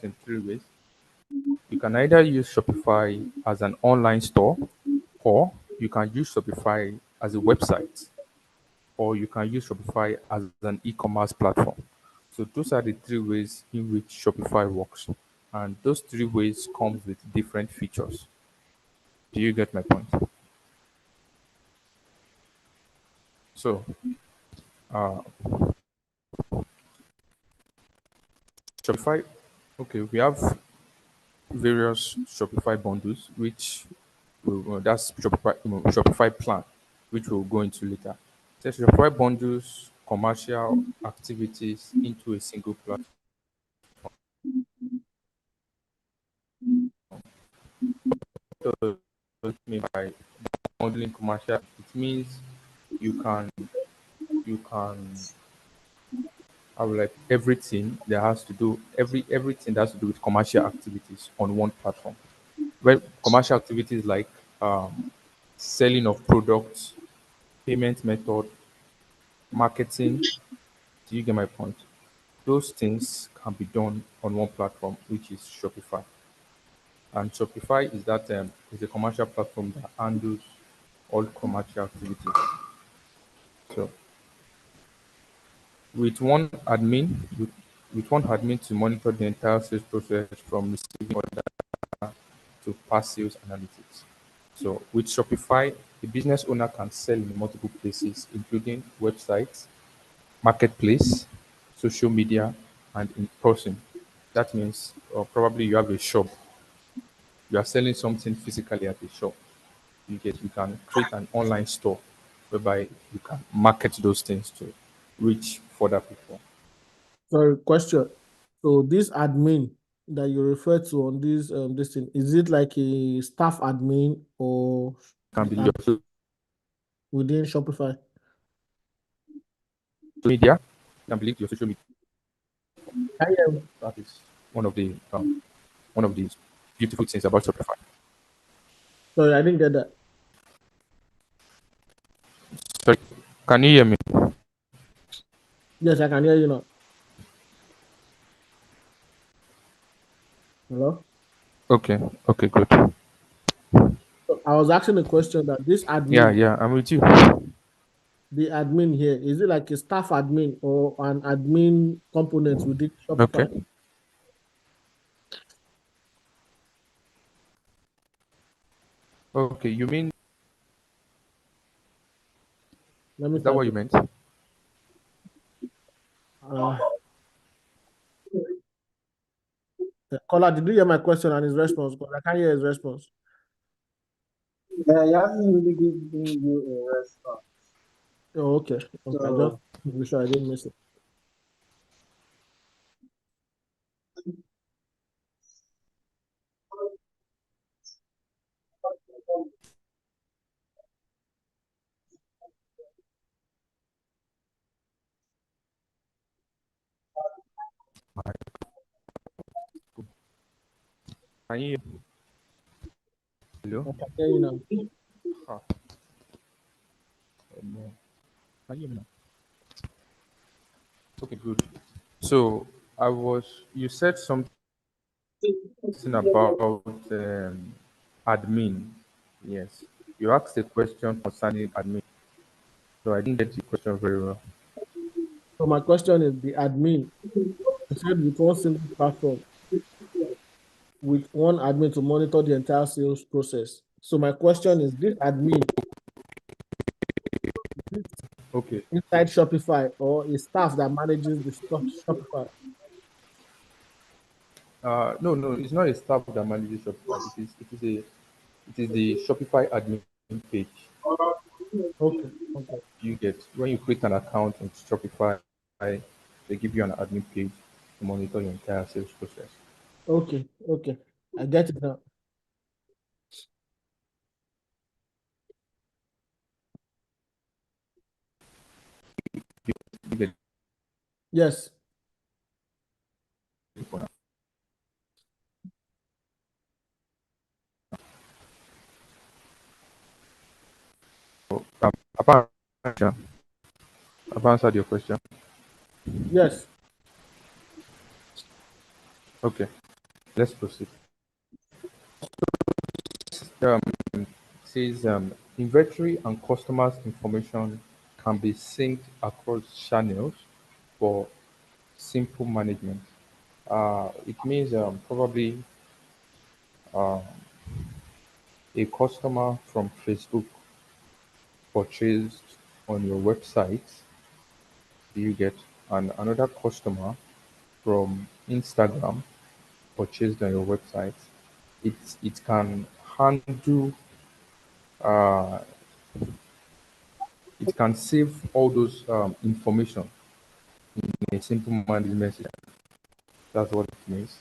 in three ways. You can either use Shopify as an online store, or you can use Shopify as a website, or you can use Shopify as an e-commerce platform. So those are the three ways in which Shopify works. And those three ways come with different features. Do you get my point? So uh, Shopify, okay, we have various Shopify bundles, which that's Shopify plan, which we'll go into later. So Shopify bundles commercial activities into a single platform. So what I mean by bundling commercial, it means you can you can have like everything that has to do with commercial activities on one platform. Well, commercial activities like selling of products, payment method, marketing. Do you get my point? Those things can be done on one platform, which is Shopify. And Shopify is a commercial platform that handles all commercial activities. So with one admin, with one admin to monitor the entire sales process from receiving order to past sales analytics. So with Shopify, the business owner can sell in multiple places, including websites, marketplace, social media, and in person. That means probably you have a shop, you are selling something physically at a shop. You can create an online store whereby you can market those things to reach further people. Sorry, question. So this admin that you refer to on this thing, is it like a staff admin or Can the be your social within Shopify? media, can be linked to your social media. Can you hear me? That is one of the beautiful things about Shopify. Sorry, I didn't get that. Sorry, can you hear me? Yes, I can hear you now. Hello? Okay, okay, good. So I was asking a question that this Yeah, admin, yeah, I'm with you. the admin here, is it like a staff admin or an admin component within Okay, Shopify? okay. You mean Let me is that type what you it. meant? Uh, Caller, did you hear my question and his response? Because I can't hear his response. Yeah, he hasn't really given you a response. Oh, okay. Okay, I just So, to be sure I didn't miss it. Can you hear? Hello? I can hear you now. Ah, no. Can you hear me now? Okay, good. So you said something about admin. Yes. You asked a question concerning admin. So I didn't get the question very well. So my question is the admin. I said with one single platform, with one admin to monitor the entire sales process. So my question is this admin Okay. inside Shopify or a staff that manages the Shopify? No, no, it's not a staff that manages Shopify. It is the Shopify admin page. Okay, okay, You get when you create an account on Shopify, they give you an admin page to monitor your entire sales process. okay, okay. I get it now. You get Yes. it for now. So, I've I've answered your question. Yes. Okay. Let's proceed. Um, says inventory and customers' information can be synced across channels for simple management. It means probably uh, a customer from Facebook purchased on your website, you get, and another customer from Instagram purchased on your website. It can handle, uh, it can save all those information in a simple management system. That's what it means.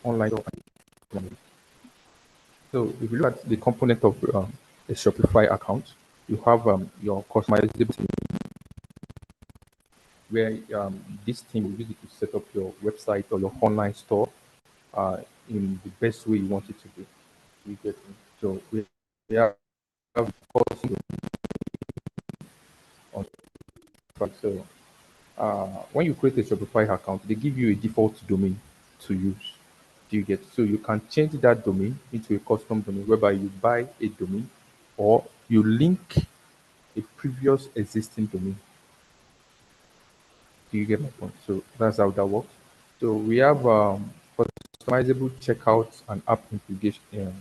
Online shop. So if you look at the component of a Shopify account, you have your customizable theme, where this theme you use it to set up your website or your online store uh, in the best way you want it to be. You get me? So we have custom on Shopify. So when you create a Shopify account, they give you a default domain to use. Do you get? So you can change that domain into a custom domain whereby you buy a domain or you link a previous existing domain. Do you get my point? So that's how that works. So we have customizable checkouts and app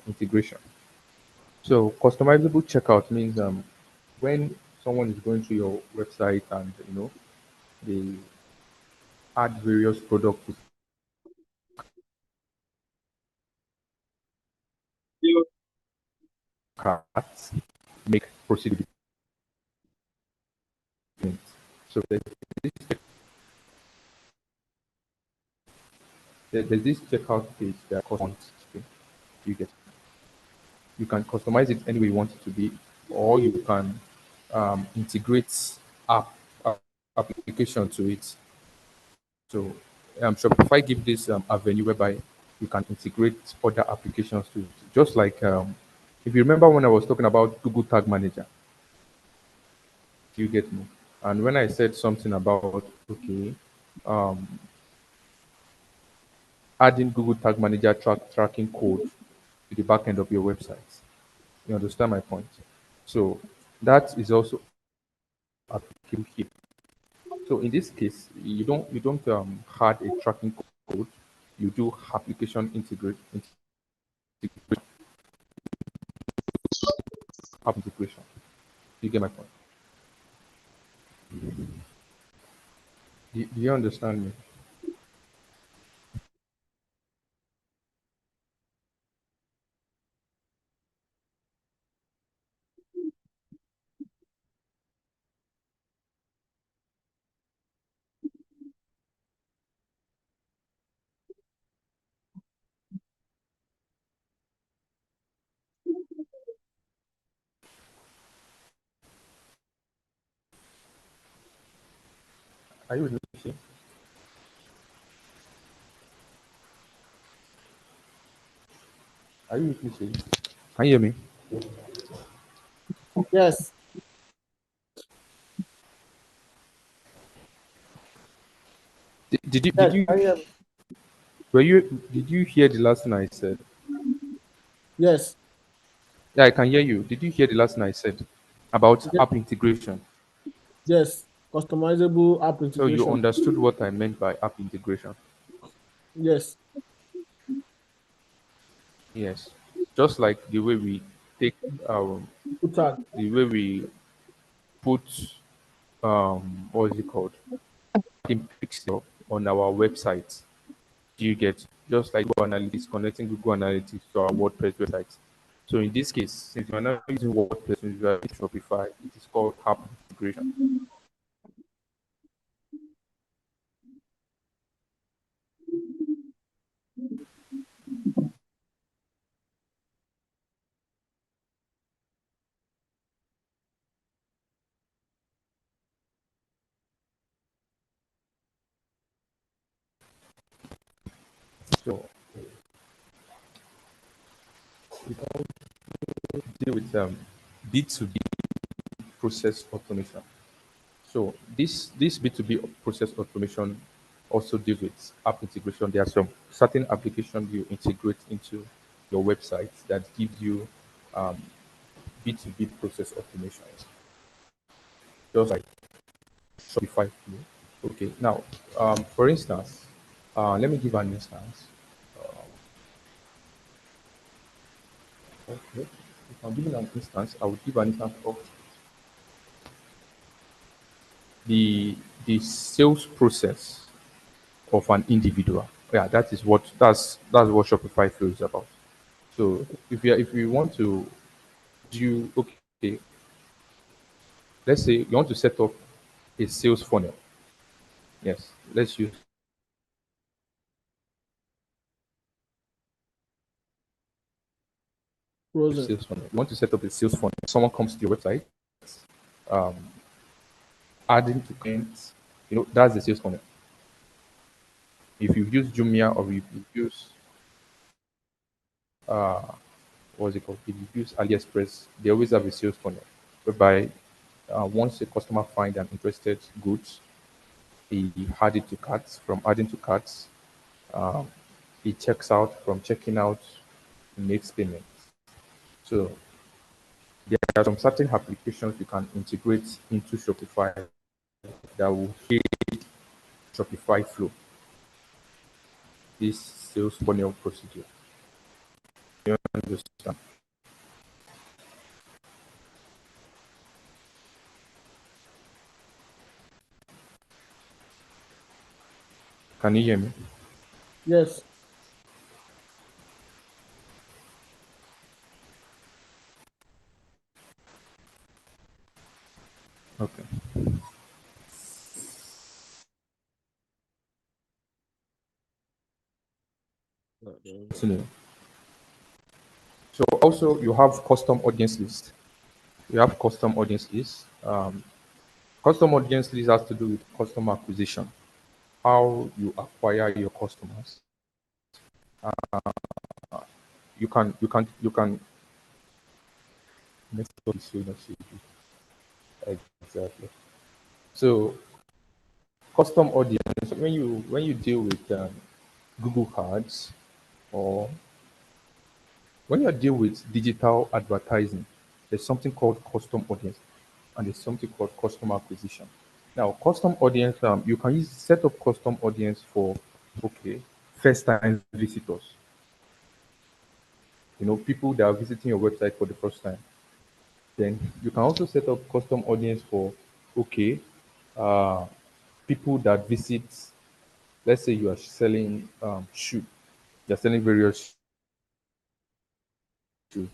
integration. So customizable checkout means when someone is going to your website and they add various products to cart, make proceed with payment. So there's this checkout page that costs. You get. You can customize it any way you want it to be, or you can integrate app, app application to it. So Shopify give this avenue whereby you can integrate other applications to it. Just like if you remember when I was talking about Google Tag Manager, you get me. And when I said something about okay, um, adding Google Tag Manager tracking code to the back end of your website, you understand my point. So that is also applicable here. So in this case, you don't add a tracking code. You do application app integration. You get my point. Do you understand me? Are you with me? Shay? Are you with me? Shay? Can you hear me? Yes, Did yes, you I am. did you hear the last thing I said? Yes, Yeah, I can hear you. Did you hear the last thing I said about ye- app integration? yes. Customizable app So you integration. understood what I meant by app integration? Yes, Yes. Just like the way we take um, good tag. the way we put what is it called? In pixel on our website. Do you get just like Google Analytics connecting Google Analytics to our WordPress website? So in this case, since we are not using WordPress, since we are using Shopify, it is called app integration. So we can deal with B2B process automation. So this B2B process automation also deals with app integration. There are some certain applications you integrate into your website that gives you um, B2B process automation, just like Shopify Flow. Okay, now for instance, let me give an instance. Okay, if I'm giving an instance, I would give an instance of the the sales process of an individual. Yeah, that's what Shopify Flow is about. So if you want to do okay, let's say you want to set up a sales funnel. Yes, let's use a Frozen. sales funnel. You want to set up a sales funnel. Someone comes to your website, um, adding to clients. That's the sales funnel. If you use Jumia or if you use uh, what's it called? If you use AliExpress, they always have a sales funnel whereby once a customer finds an interested goods, he add it to carts. From adding to carts, um, he checks out. From checking out, he makes payments. So there are some certain applications you can integrate into Shopify that will aid Shopify flow, this sales funnel procedure. You understand? Can you hear me? Yes. Okay. Continue. So also you have custom audience list. You have custom audience list. Custom audience list has to do with customer acquisition, how you acquire your customers. You can network is so not so good. Exactly. So custom audience, when you deal with Google Ads, or when you deal with digital advertising, there's something called custom audience, and there's something called customer acquisition. Now, custom audience, you can set up custom audience for okay first time visitors. People that are visiting your website for the first time. Then you can also set up custom audience for okay uh, people that visit. Let's say you are selling shoe. You're selling various shoes,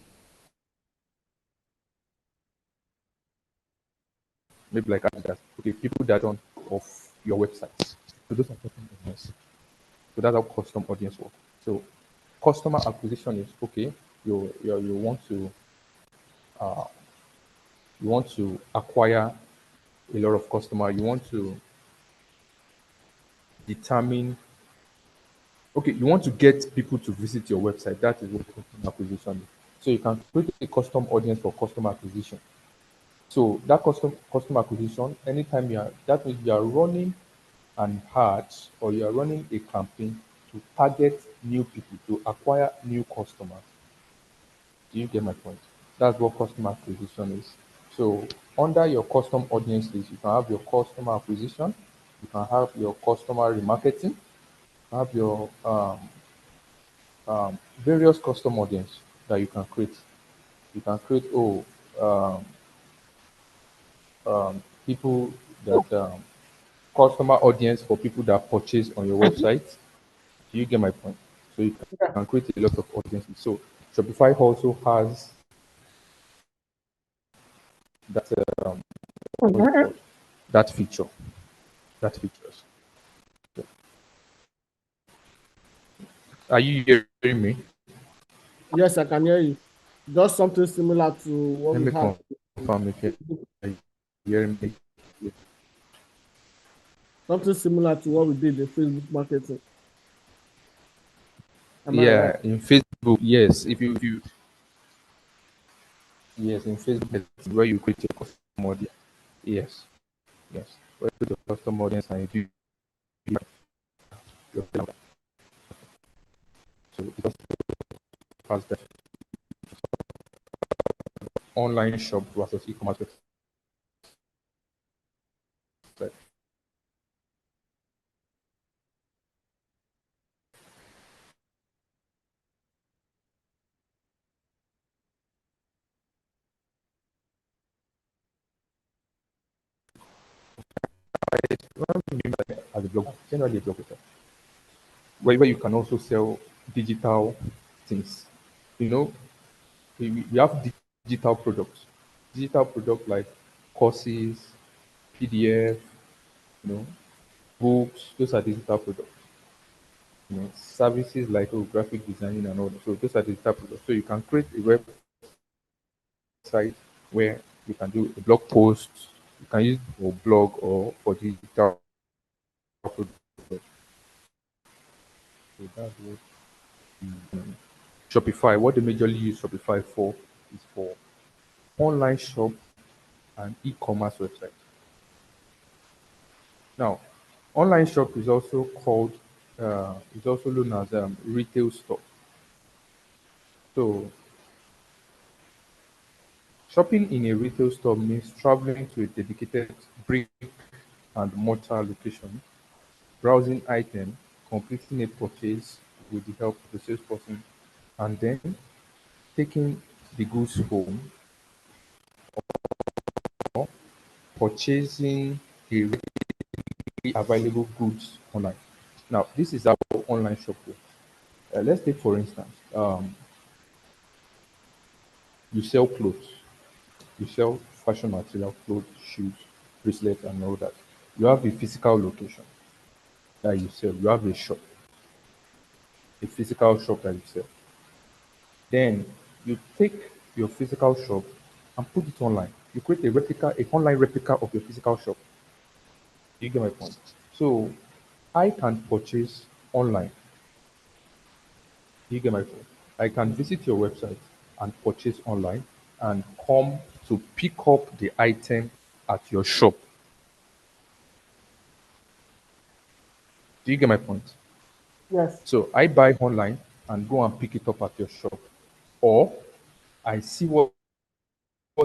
maybe like Adidas. Okay, people that on off your website. So those are custom audience. So that's how custom audience work. So customer acquisition is okay. You uh, want to acquire a lot of customer. You want to determine. Okay, you want to get people to visit your website. That is what customer acquisition is. So you can create a custom audience for customer acquisition. So that customer acquisition, anytime that means you are running an ad or you are running a campaign to target new people, to acquire new customers. Do you get my point? That's what customer acquisition is. So under your custom audience list, you can have your customer acquisition, you can have your customer remarketing, you have your various custom audience that you can create. You can create um, people that customer audience for people that purchase on your website. Do you get my point? So you can create a lot of audiences. So Shopify also has that what is it called? That feature. That features. So, are you hearing me? Yes, I can hear you. Just something similar to what Let we me have. confirm again. Are you hearing me? Something similar to what we did in Facebook marketing. Am I right? Yeah, in Facebook, yes. If you yes, in Facebook it's where you create your custom audience. Yes, yes. Where you create your custom audience and you do your so it also has that online shop versus e-commerce website. What do you mean by as a blog? Generally a blog website. Where you can also sell digital things. You know, we have digital products. Digital products like courses, PDF, you know, books, those are digital products. You know, services like graphic designing and all that. So those are digital products. So you can create a website where you can do a blog post, you can use for blog or for digital products. So that's what Shopify, what they majorly use Shopify for is for online shop and e-commerce website. Now, online shop is also called, is also known as retail store. So, shopping in a retail store means traveling to a dedicated brick and mortar location, browsing items, completing a purchase with the help of the salesperson, and then taking the goods home or purchasing a readily available goods online. Now, this is how online shop works. Let's take for instance, you sell clothes, you sell fashion material, clothes, shoes, bracelets, and all that. You have a physical location that you sell. You have a shop, a physical shop that you sell. Then you take your physical shop and put it online. You create a replica, a online replica of your physical shop. You get my point? So I can purchase online. You get my point? I can visit your website and purchase online and come to pick up the item at your shop. Do you get my point? Yes. So I buy online and go and pick it up at your shop. Or I see what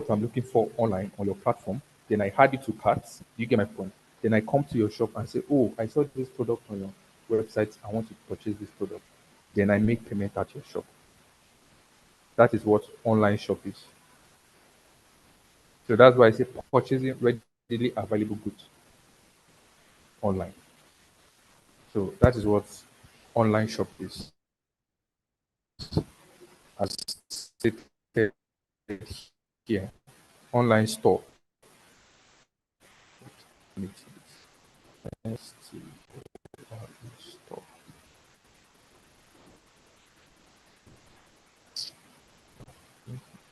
I'm looking for online on your platform, then I add it to carts. Do you get my point? Then I come to your shop and say, oh, I saw this product on your website. I want to purchase this product. Then I make payment at your shop. That is what online shop is. So that's why I say purchasing readily available goods online. So that is what online shop is. As stated here, online store. Store.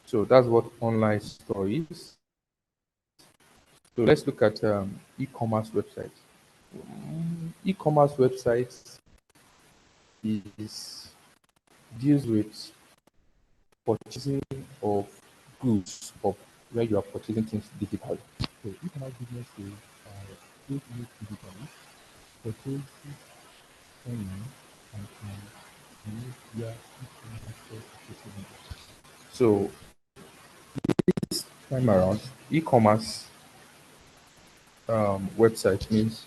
So that's what online store is. So let's look at e-commerce websites. E-commerce websites is deals with purchasing of goods of where you are purchasing things digitally. So e-commerce business is do things digitally, purchase online and can use via e-commerce purchasing. So this time around, e-commerce website means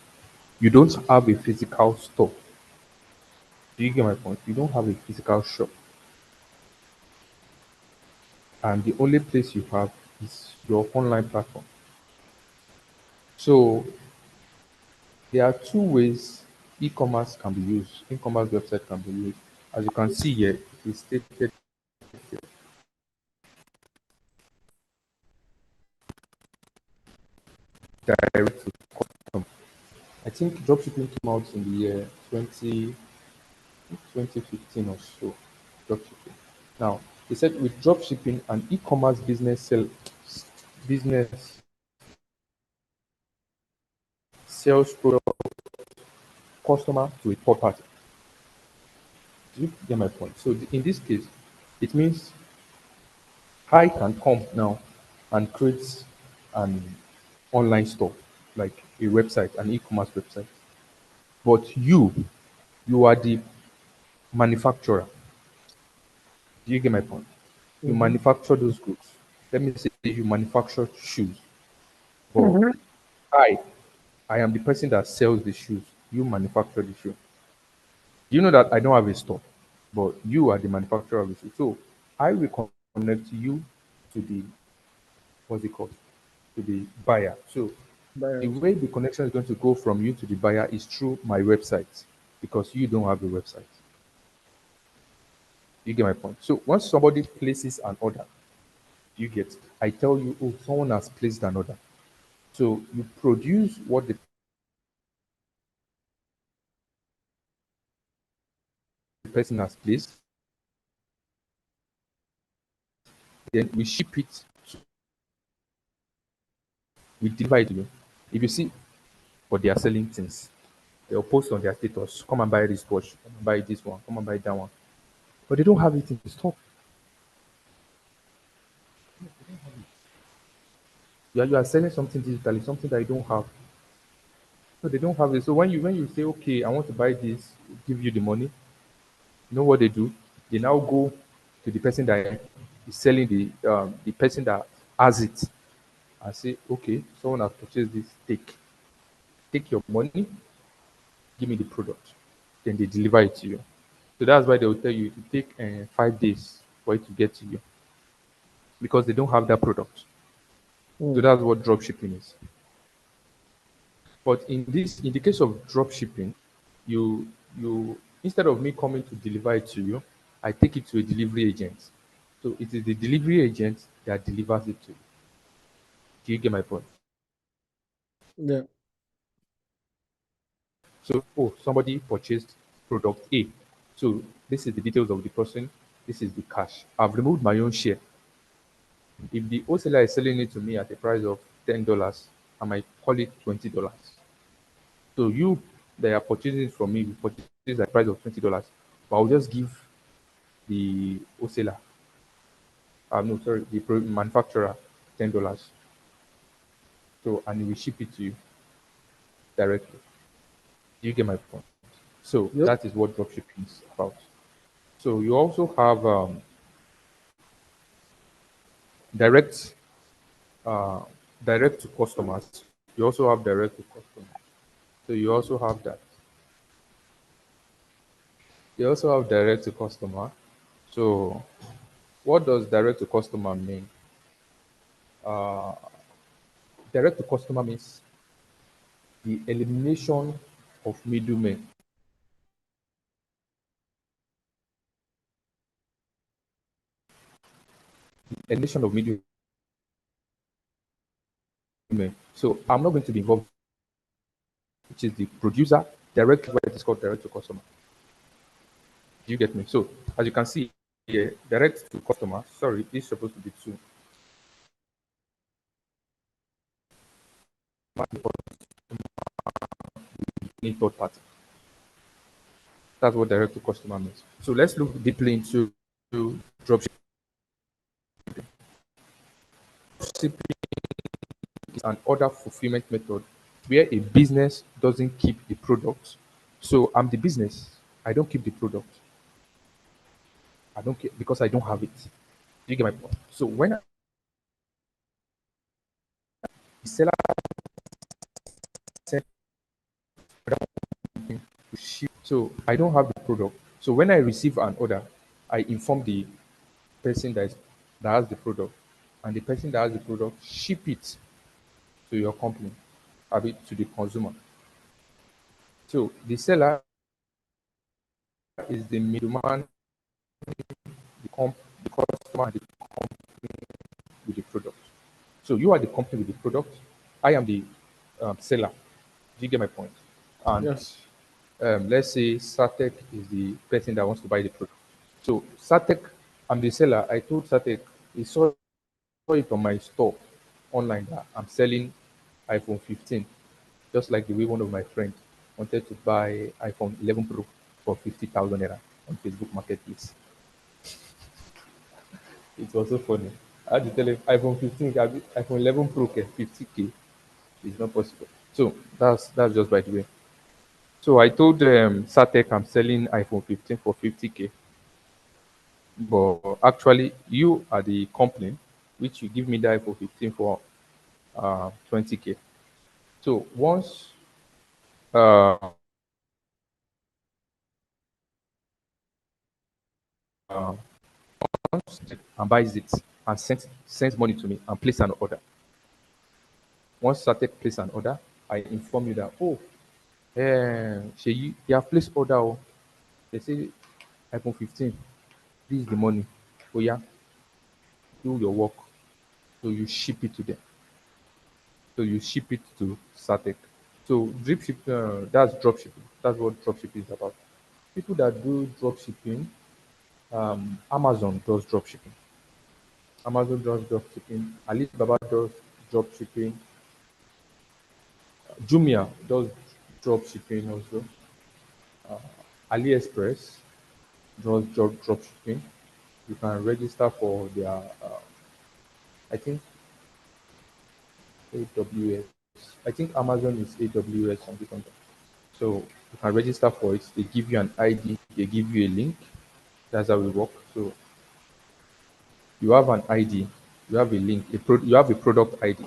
you don't have a physical store. Do you get my point? You don't have a physical shop, and the only place you have is your online platform. So there are two ways e-commerce can be used. E-commerce website can be used. As you can see here, it is stated direct to customer. I think dropshipping came out in the year 2015 or so. Dropshipping. Now, they said with dropshipping, an e-commerce business sells product customer to a third party. Do you get my point? So in this case, it means I can come now and create an online store, like a website, an e-commerce website. But you are the manufacturer. Do you get my point? You Mm-hmm. manufacture those goods. Let me say you manufacture shoes, but Mm-hmm. I, I am the person that sells the shoes. You manufacture the shoe. You know that I don't have a store, but you are the manufacturer of the shoe. So I will connect you to the what's it called? To the buyer. So the Buyers. way the connection is going to go from you to the buyer is through my website because you don't have a website. You get my point. So once somebody places an order, you get I tell you, oh, someone has placed an order. So you produce what the person has placed, then we ship it, we deliver it to you. If you see, but they are selling things. They'll post on their status, come and buy this watch, come and buy this one, come and buy that one. But they don't have it in stock. You are selling something digitally, something that you don't have. So they don't have it. So when you say, okay, I want to buy this, give you the money, you know what they do? They now go to the person that is selling the person that has it and say, okay, someone has purchased this, take your money, give me the product. Then they deliver it to you. So that's why they will tell you to take 5 days for it to get to you because they don't have that product. So Mm. that's what drop shipping is. But in the case of drop shipping, you instead of me coming to deliver it to you, I take it to a delivery agent. So it is the delivery agent that delivers it to you. Do you get my point? Yeah. So, oh, somebody purchased product A. So this is the details of the person. This is the cash. I've removed my own share. If the wholesaler is selling it to me at a price of $10, I might call it $20. So you that are purchasing it from me, you purchase at the price of $20, but I'll just give the wholesaler, no, sorry, the manufacturer $10. So and he will ship it to you directly. Do you get my point? So Yep. that is what dropshipping is about. So you also have direct uh, direct to customers. You also have direct to customers. So you also have that. You also have direct to customer. So what does direct to customer mean? Uh, Direct to customer means the elimination of middlemen. Elimination of middlemen. So I'm not going to be involved, which is the producer direct. What it is called direct to customer. Do you get me? So as you can see here, direct to customer. Sorry, it's supposed to be two. Any third party. That's what direct to customer means. So let's look deeply into dropshipping. Dropshipping is an order fulfillment method where a business doesn't keep the product. So I'm the business. I don't keep the product. I don't care because I don't have it. Do you get my point? So when the seller sends something to ship, so I don't have the product. So when I receive an order, I inform the person that has the product, and the person that has the product ship it to your company, have it to the consumer. So the seller is the middleman, the customer, and the with the product. So you are the company with the product. I am the seller. Do you get my point? And Yes. let's say Satek is the person that wants to buy the product. So Satek, I'm the seller. I told Satek, he saw it on my store online that I'm selling iPhone 15, just like the way one of my friends wanted to buy iPhone 11 Pro for 50,000 naira. on Facebook Marketplace. It was so funny. I had to tell him iPhone 15, iPhone 11 Pro, 50K. It's not possible. So that's just by the way. So I told Satek I'm selling iPhone 15 for 50K, but actually you are the company which you give me the iPhone 15 for 20K. So once uh, and buys it and sends money to me and place an order. Once Satek place an order, I inform you that Sheyi, they have placed order. Oh. They say iPhone 15, this is the money. Oh yeah, do your work. So you ship it to them. So you ship it to Satek. So drip ship, that's drop shipping. That's what drop shipping is about. People that do drop shipping, Amazon does drop shipping. Amazon does drop shipping. Alibaba does drop shipping. Jumia does drop shipping also. AliExpress does drop shipping. You can register for their, I think AWS. I think Amazon is AWS something like that. So you can register for it. They give you an ID. They give you a link. That's how it works. So you have an ID. You have a link. You have a product ID.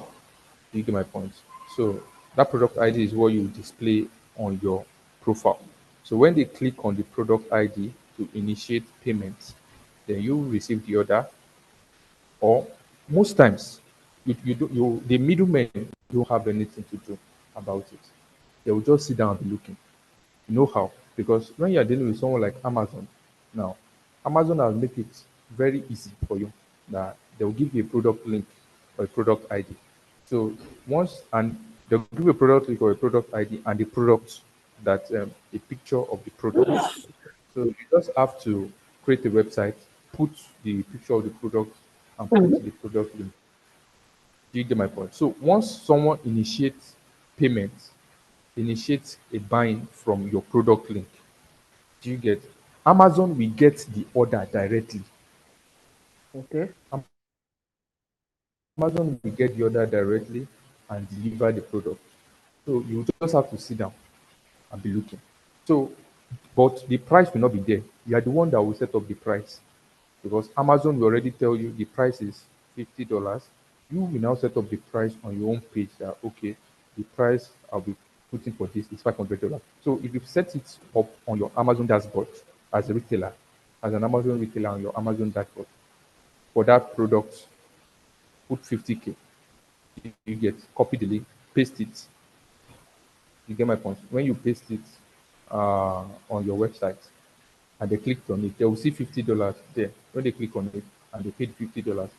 You get my point. So that product ID is what you display on your profile. So when they click on the product ID to initiate payment, then you receive the order. Or most times, the middlemen don't have anything to do about it. They will just sit down and be looking. You know how? Because when you are dealing with someone like Amazon, now Amazon has make it very easy for you that they will give you a product link or a product ID. So once and they'll give you a product link or a product ID and the product that a picture of the product. So you just have to create a website, put the picture of the product, and put the product link. Do you get my point? So once someone initiates payment, initiates a buying from your product link, do you get? Amazon will get the order directly. Okay. Amazon will get the order directly and deliver the product. So you just have to sit down and be looking. So, but the price will not be there. You are the one that will set up the price because Amazon will already tell you the price is $50. You will now set up the price on your own page that okay, the price I'll be putting for this is $500. So if you set it up on your Amazon dashboard as a retailer, as an Amazon retailer on your Amazon dashboard for that product, put 50K. You get copy the link, paste it. You get my point. When you paste it on your website and they clicked on it, they will see $50 there. When they click on it and they paid $50,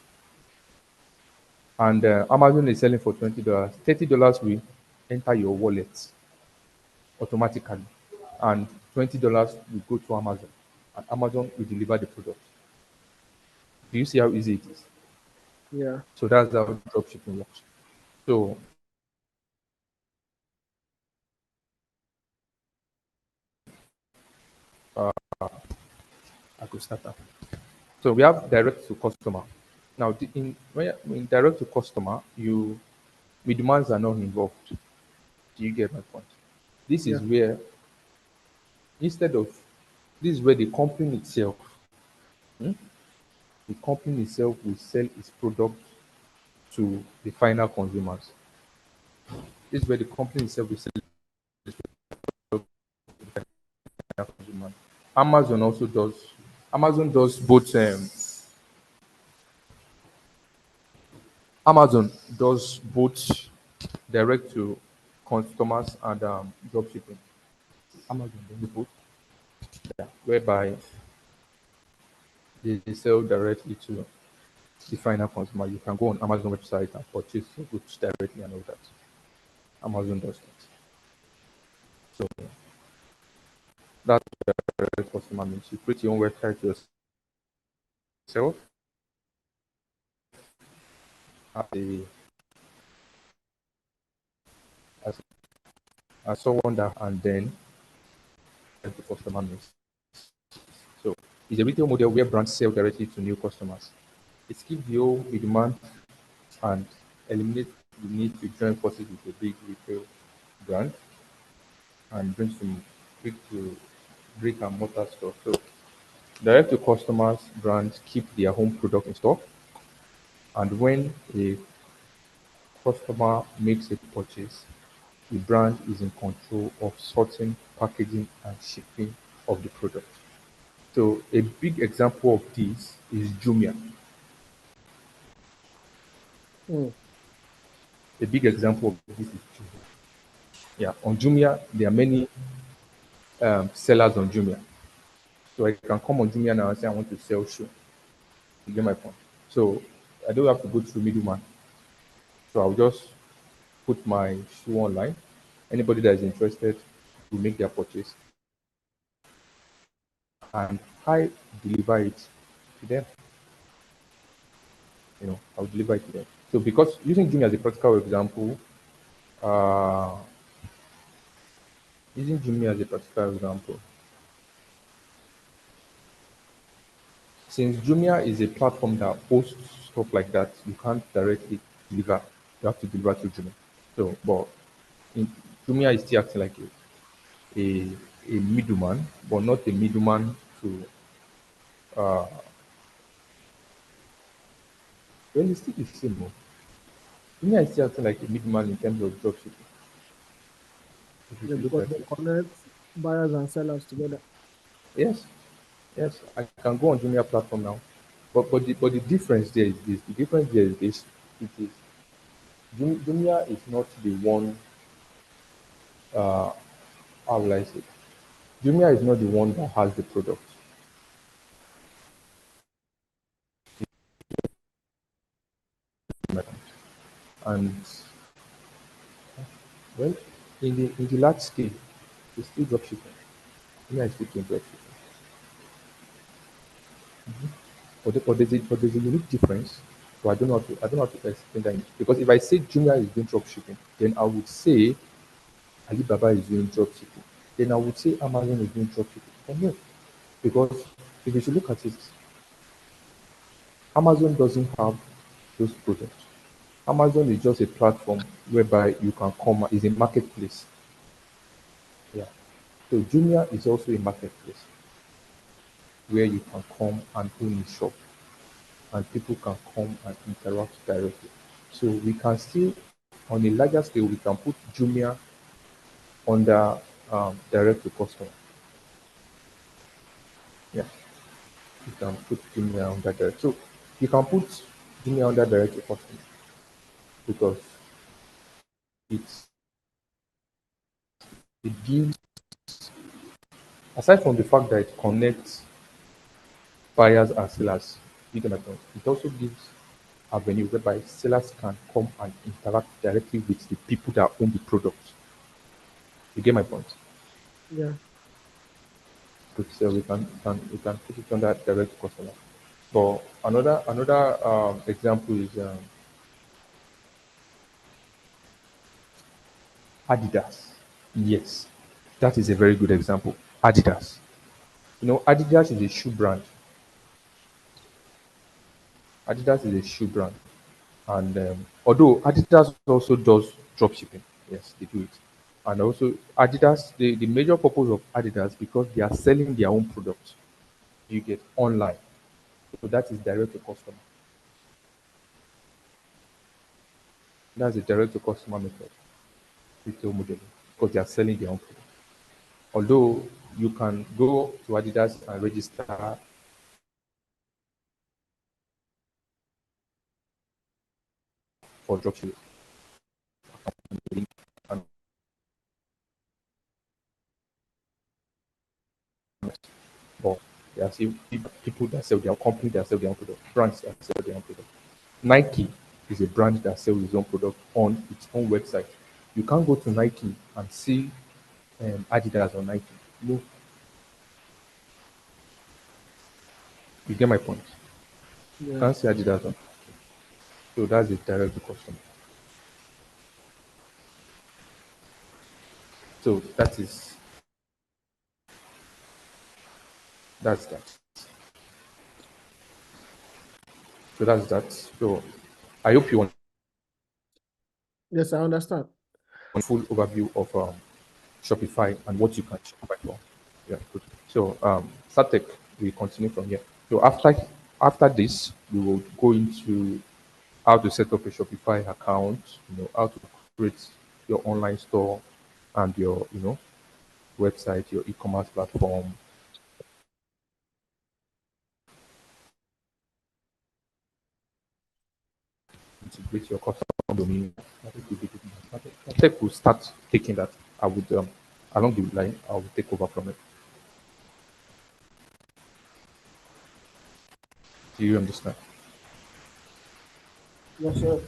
and Amazon is selling for $20, $30 will enter your wallet automatically, and $20 will go to Amazon, and Amazon will deliver the product. Do you see how easy it is? Yeah. So that's how dropshipping works. So I could start that. So we have direct to customer. Now, in direct to customer, you middlemen are not involved. Do you get my point? This Yeah. is where instead of this is where the company itself will sell its product to the final consumers. This is where the company itself will sell its product to the final consumers. Amazon also does. Amazon does both. Amazon does both direct to customers and drop shipping. Amazon does both, yeah, whereby they sell directly to the final consumer. You can go on Amazon website and purchase your goods directly and all that. Amazon does that. So that's what direct customer means. You create your own website yourself as, as, as someone that and then the customer means. It's a retail model where brands sell directly to new customers. It skips the whole middleman and eliminates the need to join forces with a big retail brand and brings some brick and mortar store. So direct to customers brands keep their home product in stock, and when a customer makes a purchase, the brand is in control of sorting, packaging, and shipping of the product. So a big example of this is Jumia. Mm. A big example of this is Jumia. Yeah, on Jumia, there are many sellers on Jumia. So I can come on Jumia now and say I want to sell shoe. You get my point? So I don't have to go through middleman. So I'll just put my shoe online. Anybody that is interested will make their purchase and I deliver it to them. I'll deliver it to them. So because using Jumia as a practical example, uh, using Jumia as a practical example, since Jumia is a platform that hosts stuff like that, you can't directly deliver. You have to deliver to Jumia. So, but in, Jumia is still acting like a, a middleman, but not a middleman to, uh, well, it's still the same. Jumia is still acting like a middleman in terms of dropshipping, if Yeah, you look because at they it. connect buyers and sellers together. Yes, yes, I can go on Jumia platform now. But the difference there is this. The difference there is this. It is Jumia is not the one. Uh, how will I say? Jumia is not the one that has the product. And well, in the large scale, it's still dropshipping. Jumia is still doing dropshipping. But there's a unique difference. So I don't know how to explain that because if I say Jumia is doing dropshipping, then I would say Alibaba is doing dropshipping. Then I would say Amazon is doing dropshipping. But no, because if you should look at it, Amazon doesn't have those products. Amazon is just a platform whereby you can come, is a marketplace. Yeah. So Jumia is also a marketplace where you can come and own a shop and people can come and interact directly. So we can still, on a larger scale, we can put Jumia under direct to customer. Yeah. You can put Jumia under direct. So you can put Jumia under direct to customer because it's it gives, aside from the fact that it connects buyers and sellers, you get my point. It also gives avenue whereby sellers can come and interact directly with the people that own the product. You get my point. Yeah. So we can put it under direct to customer. But another example is Adidas. Yes, that is a very good example. Adidas. Adidas is a shoe brand. Adidas is a shoe brand. And although Adidas also does drop shipping, yes, they do it. And also Adidas, the major purpose of Adidas because they are selling their own products. You get online. So that is direct to customer. That's a direct to customer method, retail modeling, because they are selling their own product. Although you can go to Adidas and register for dropshipping, and but there are still people that sell their company that sell their own product, brands that sell their own product. Nike is a brand that sells its own product on its own website. You can't go to Nike and see Adidas on Nike. No, you get my point. You Yeah. can't see Adidas on. So that's a direct to customer. So that's that. So that's that. So I hope you want Yes, I understand. a full overview of Shopify and what you can Shopify for. Yeah, good. So Satek, we continue from here. So after this, we will go into how to set up a Shopify account, how to create your online store and your, website, your e-commerce platform, integrate your custom domain. I think we'll start taking that. I would, along the line, I will take over from it. Do you understand? Yes, sir.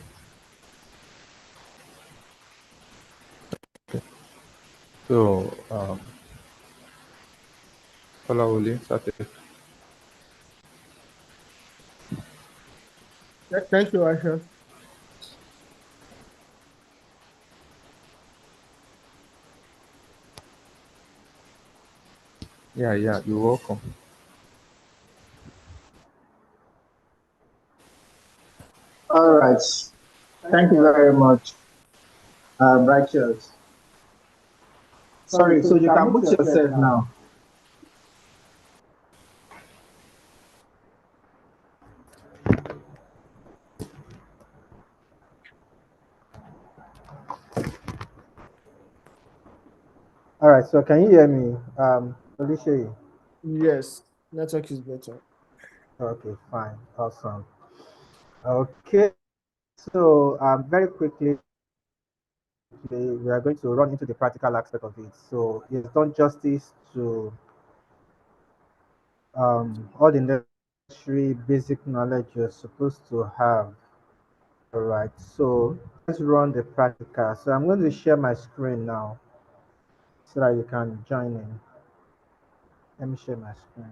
So, Kolawole, Satek. Thank you, Aisha. Yeah, yeah, you're welcome. All right. Thank you very much, Righteous. Sorry, Sorry, so so you you can can mute mute yourself yourself now. now. All right, so can you hear me? Felicia? Yes, network is better. Okay, fine, awesome. Okay, so very quickly, today we are going to run into the practical aspect of it. So it's done justice to all the necessary basic knowledge you're supposed to have. All right, so let's run the practical. So I'm going to share my screen now so that you can join in. Let me share my screen.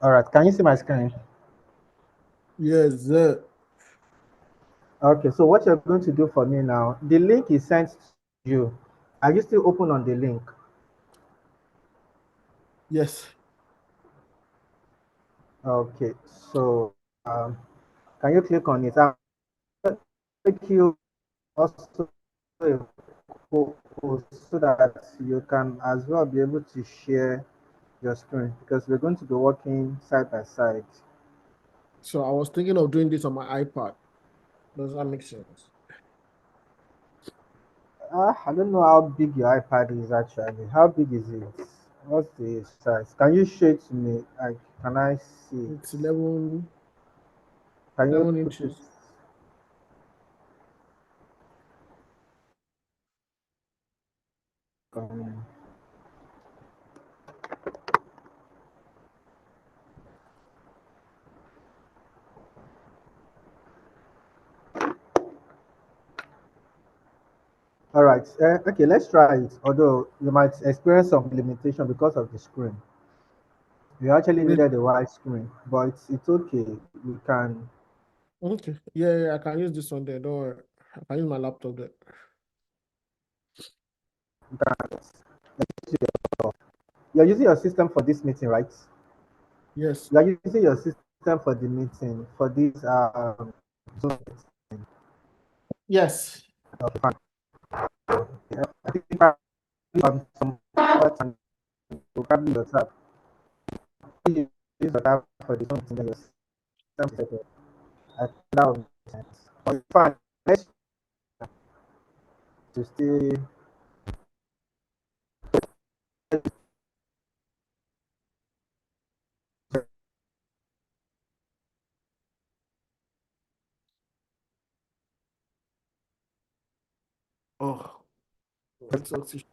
All right, can you see my screen? Yes, sir. Okay, so what you're going to do for me now, the link is sent to you. Are you still open on the link? Yes. Okay, so um, can you click on it? I'll make you also a co-host so that you can as well be able to share your screen because we're going to be working side by side. So I was thinking of doing this on my iPad. Does that make sense? I don't know how big your iPad is actually. How big is it? What's the size? Can you show it to me? Can I see it? It's 11, Can you 11 put it? inches. Um, all right. Okay, let's try it. Although you might experience some limitation because of the screen. You actually Really? needed a wide screen, but it's okay. We can. Okay. Yeah, yeah, I can use this one there. Don't worry. I can use my laptop there. We can you're using your system for this meeting, right? Yes. You're using your system for the meeting for this Zoom meeting. Yes. Okay, fine. Yeah, I think some and probably your tab. You use your tab for the Zoom meeting. Then your system is okay. I think that would make sense. Okay, fine. Let's to stay. Oh, network issue.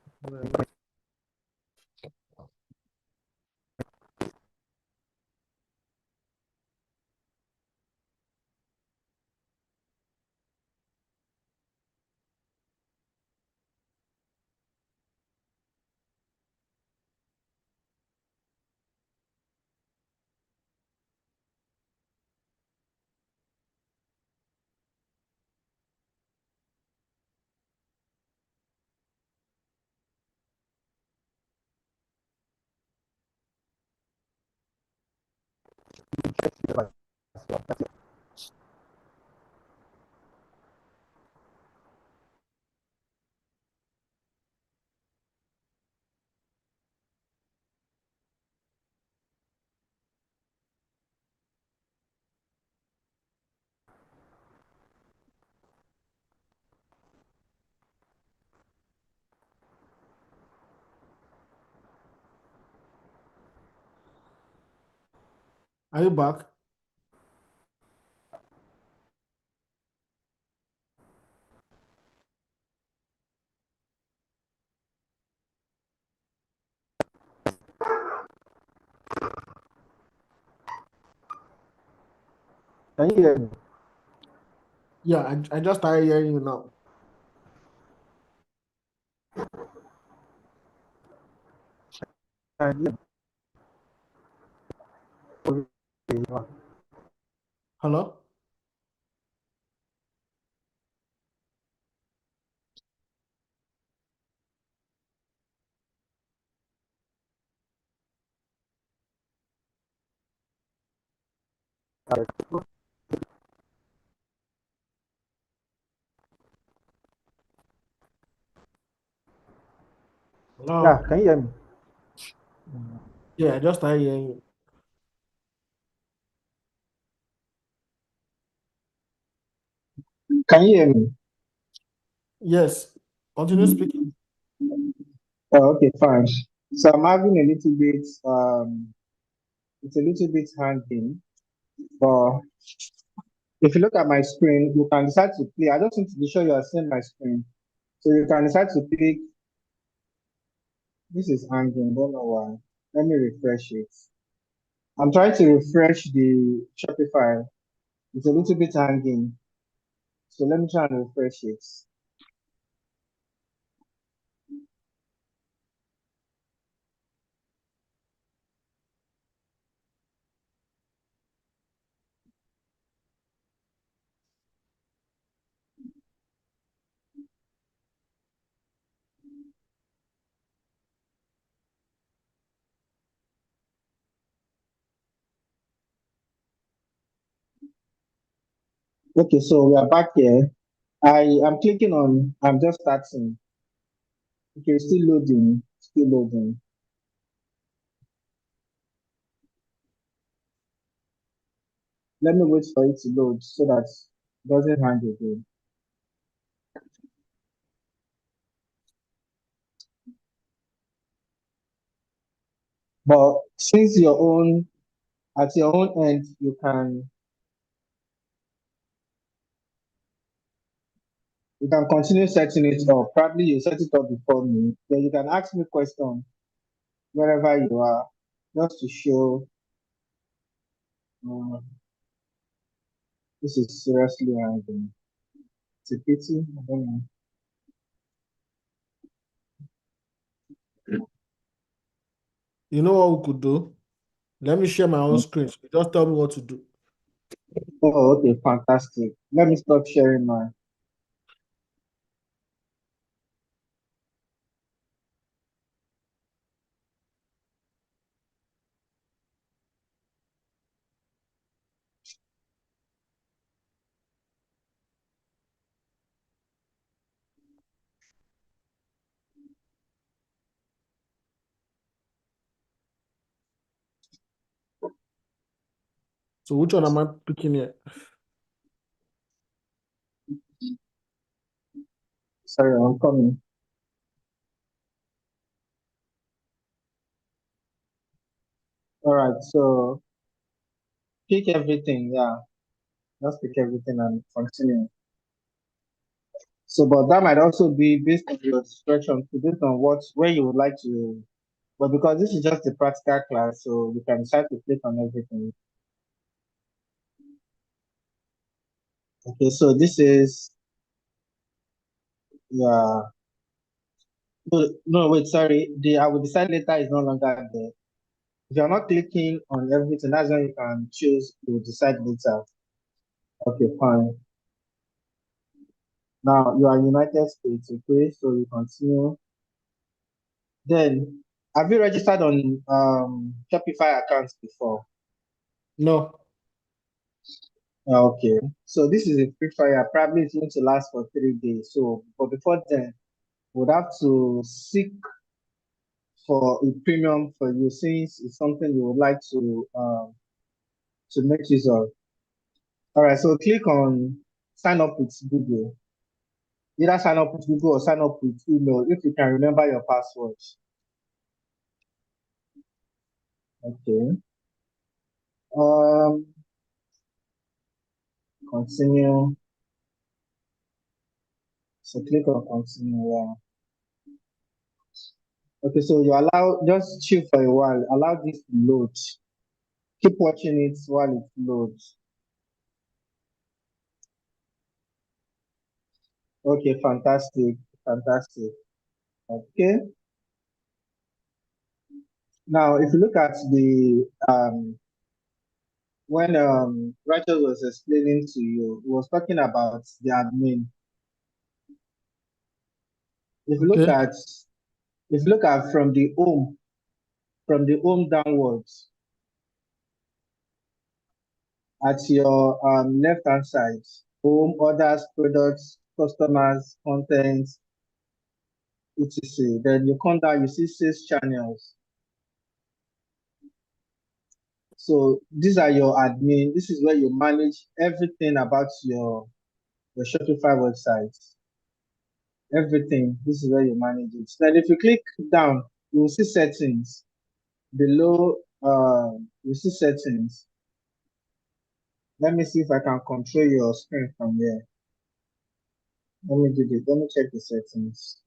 Are you back? Can you hear me? Yeah, I just started hearing you now. Can you hear me? Hello? Yeah, Hello? can you hear me? Yeah, I just started hearing you. Can you hear me? Yes. Continue speaking. Oh, okay, fine. So I'm having a little bit, it's a little bit hanging, but if you look at my screen, you can decide to play. I just need to be sure you are seeing my screen. So you can decide to pick, this is hanging, don't know why. Let me refresh it. I'm trying to refresh the Shopify. It's a little bit hanging. So let me try and refresh it. Okay, so we are back here. I am clicking on, I'm just starting. Okay, still loading, still loading. Let me wait for it to load so that it doesn't hang again. But since your own, at your own end, you can continue setting it up. Probably you set it up before me. Then you can ask me questions wherever you are, just to show uh, this is seriously hanging. It's a pity. I don't know. You know what we could do? Let me share my own screen. So just tell me what to do. Oh, okay, fantastic. Let me stop sharing mine. So which one am I picking here? Sorry, I'm coming. All right, so pick everything. Yeah, just pick everything and continue. So, but that might also be based on your discretion, based on where you would like to. But because this is just a practical class, so you can decide to click on everything. Okay, so this is, yeah. No, no, wait, sorry. The I will decide later is no longer there. If you're not clicking on everything, that's when you can choose to decide later. Okay, fine. Now you are United States, okay? So we continue. Then, have you registered on Shopify accounts before? No. Okay. So this is a free fire. Probably it's going to last for 3 days. So, but before then, we'd have to seek for a premium for you since it's something you would like to make use of. All right. So click on sign up with Google. Either sign up with Google or sign up with email if you can remember your password. Okay. Um, Continue. So click on continue. Yeah. Okay, so you allow just chill for a while, allow this to load. Keep watching it while it loads. Okay, fantastic, fantastic. Okay. Now if you look at the when Rachel was explaining to you, he was talking about the admin. If you look Okay. at from the home downwards, at your left hand side, home, others, products, customers, content, etc. Then you come down, you see sales channels. So these are your admin. This is where you manage everything about your Shopify website. Everything. This is where you manage it. Then if you click down, you will see settings. Below, you see settings. Let me see if I can control your screen from here. Let me do this. Let me check the settings.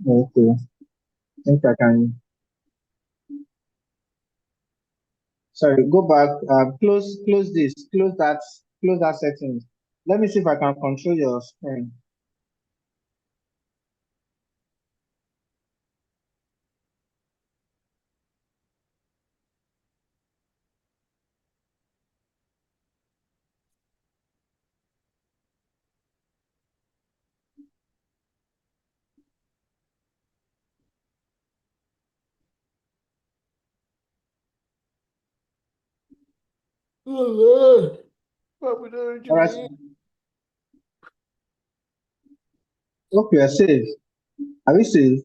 Okay. I think I can. Sorry, go back. Close this. Close that settings. Let me see if I can control your screen. Oh, Lord. What we doing to All right. me? Hope you are safe. Are we safe?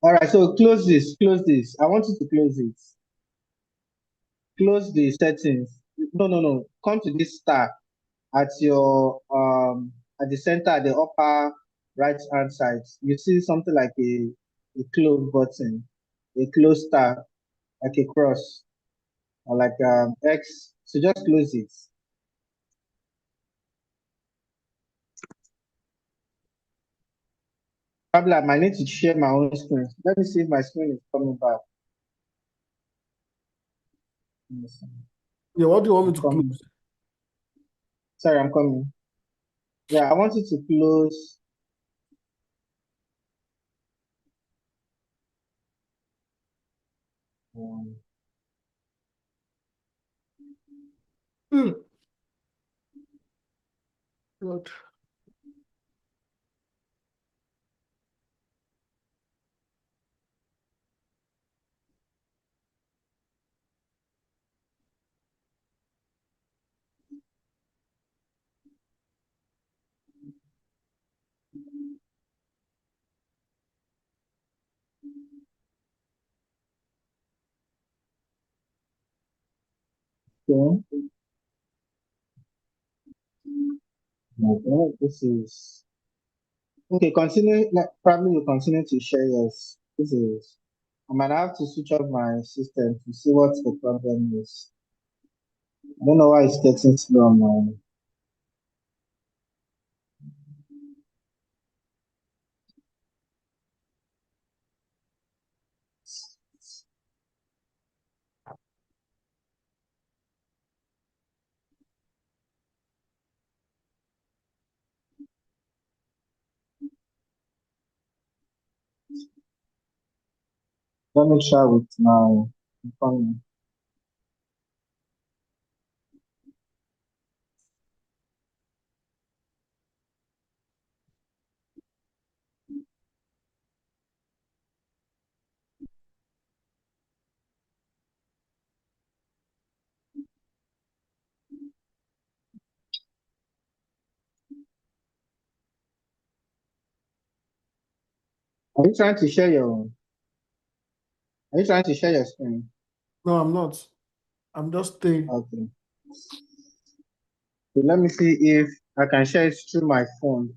All right. So close this. Close this. I want you to close it. Close the settings. No, no, no. Come to this star at your at the center, at the upper right hand side. You see something like a close button, a close star, like a cross or like X. So just close it. Probably I might need to share my own screen. Let me see if my screen is coming back. Let me see. Yeah, what do you want me I'm to coming. close? Sorry, I'm coming. Yeah, I want you to close. Um, Hmm. What? okay. Okay, this is okay. Continue. Probably you continue to share yours. This is. I might have to switch off my system to see what the problem is. I don't know why it's getting slow on my. Let me try with my phone. Are you trying to share your? Are you trying to share your screen? No, I'm not. I'm just staying. Okay. So let me see if I can share it through my phone.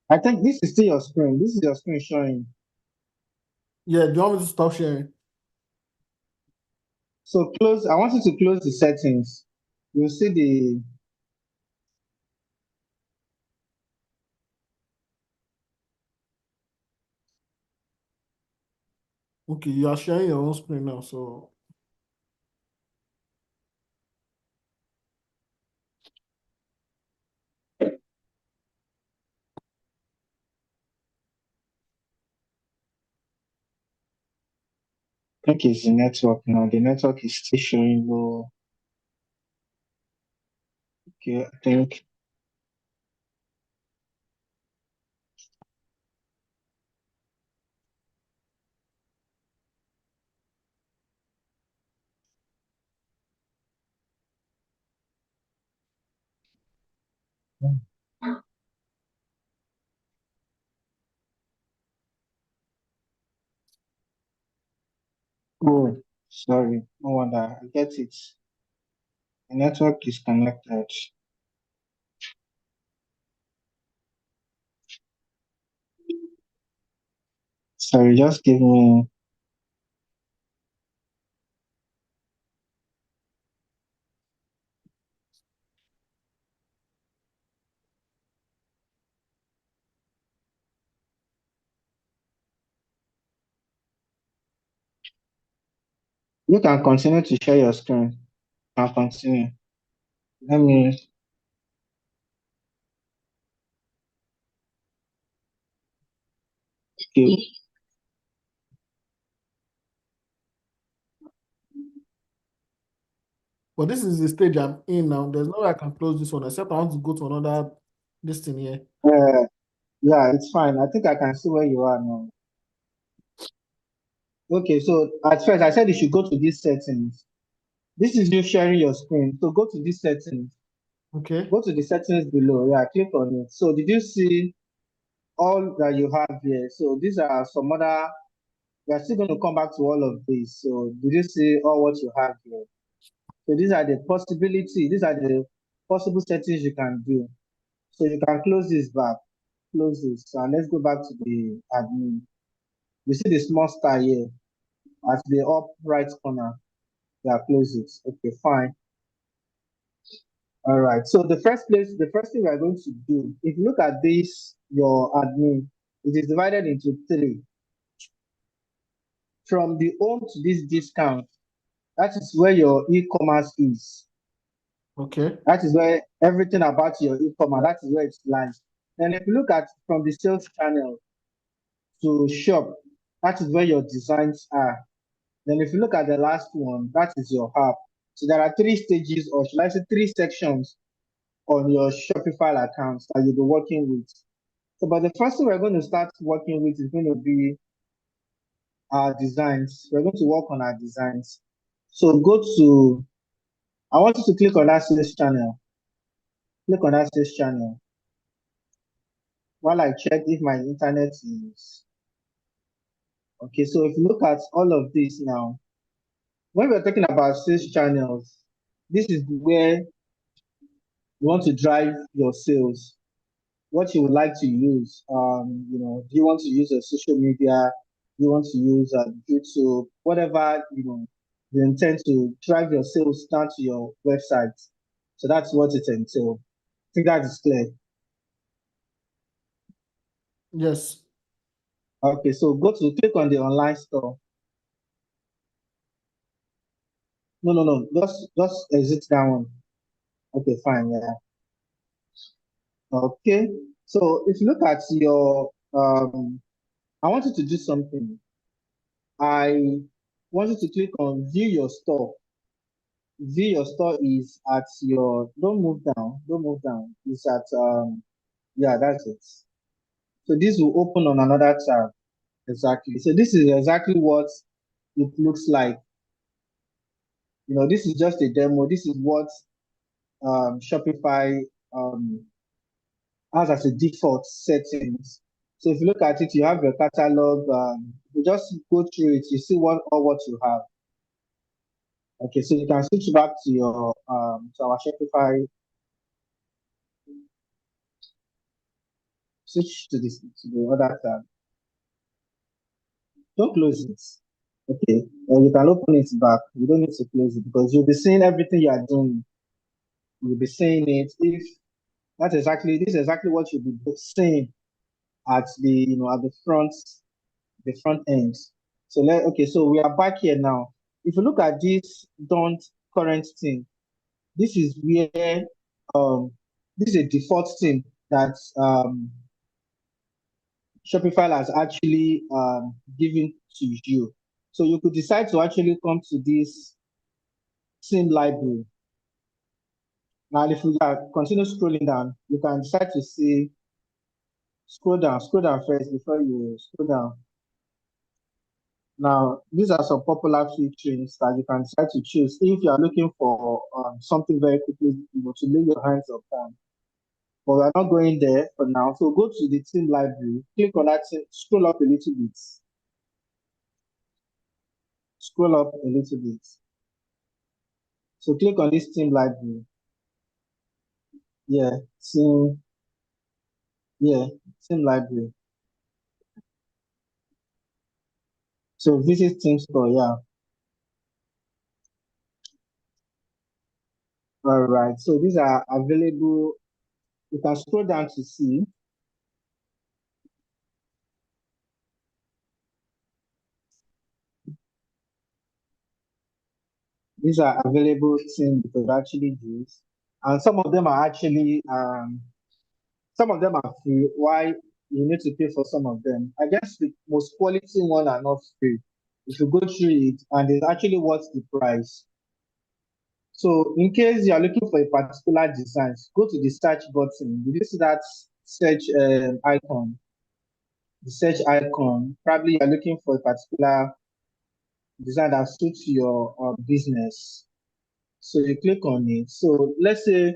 I think this is still your screen. This is your screen showing. Yeah, do you want me to stop sharing? So close. I want you to close the settings. You'll see the. Okay, you are sharing your own screen now, so Okay, it's the network now. The network is still showing low. Okay, I think. Oh, sorry. No wonder. I get it. The network is connected. Sorry, just give me. You can continue to share your screen. I'll continue. Let me. Okay. but this is the stage I'm in now. There's no way I can close this one except I want to go to another this thing here. Uh, yeah, it's fine. I think I can see where you are now. Okay, so at first I said you should go to these settings. This is you sharing your screen. So go to these settings. Okay. Go to the settings below. Yeah, click on it. So did you see all that you have here? So these are some other. We are still going to come back to all of these. So did you see all what you have here? So these are the possibility. These are the possible settings you can do. So you can close this back. Close this. And let's go back to the admin. You see the small star here at the up right corner. Yeah, close it. Okay, fine. All right. So the first thing we're going to do, if you look at this, your admin, it is divided into three. From the home to this discount, that is where your e-commerce is. Okay. That is where everything about your e-commerce, that is where it lies. Then if you look at from the sales channel to shop, that is where your designs are. Then if you look at the last one, that is your app. So there are three stages, or should I say three sections on your Shopify accounts that you'll be working with. So, but the first thing we're going to start working with is going to be our designs. We're going to work on our designs. So go to, I want you to click on that sales channel. Click on that sales channel. While I check if my internet is, okay. So if you look at all of this now, when we're talking about sales channels, this is where you want to drive your sales. What you would like to use. Do you want to use a social media? Do you want to use YouTube? Whatever, you intend to drive your sales down to your website. So that's what it entails. I think that is clear. Yes. Okay, so go to click on the online store. No. Just exit that one. Okay, fine. Yeah. Okay. So if you look at your I want you to do something. I want you to click on view your store. view your store is at your, don't move down, don't move down. It's at, yeah, that's it. So this will open on another tab. Exactly. So this is exactly what it looks like. You know, this is just a demo. This is what Shopify has as a default settings. So if you look at it, you have your catalog. You just go through it, you see what you have. Okay, so you can switch back to your to our Shopify. Switch to this to the other tab. Don't close it. Okay, and you can open it back. You don't need to close it because you'll be seeing everything you are doing. You'll be seeing it. If this is exactly what you'll be seeing at the front end. So okay, so we are back here now. If you look at this don't current thing, this is where this is a default thing that Shopify has actually given to you. So you could decide to actually come to this theme library. Now, if you continue scrolling down, you can decide to see, scroll down first before you scroll down. Now, these are some popular features that you can decide to choose if you are looking for something very quickly, to lay your hands upon. But we're not going there for now. So go to the theme library, click on that, scroll up a little bit. Scroll up a little bit. So click on this theme library. Yeah, theme library. So visit theme store, yeah. All right. So these are available. You can scroll down to see. These are available things you could actually use. And some of them are actually some of them are free. Why you need to pay for some of them? I guess the most quality one are not free. If you go through it and it's actually worth the price. So in case you are looking for a particular design, go to the search button. Did you see that search icon? The search icon. Probably you're looking for a particular design that suits your business. So you click on it. So let's say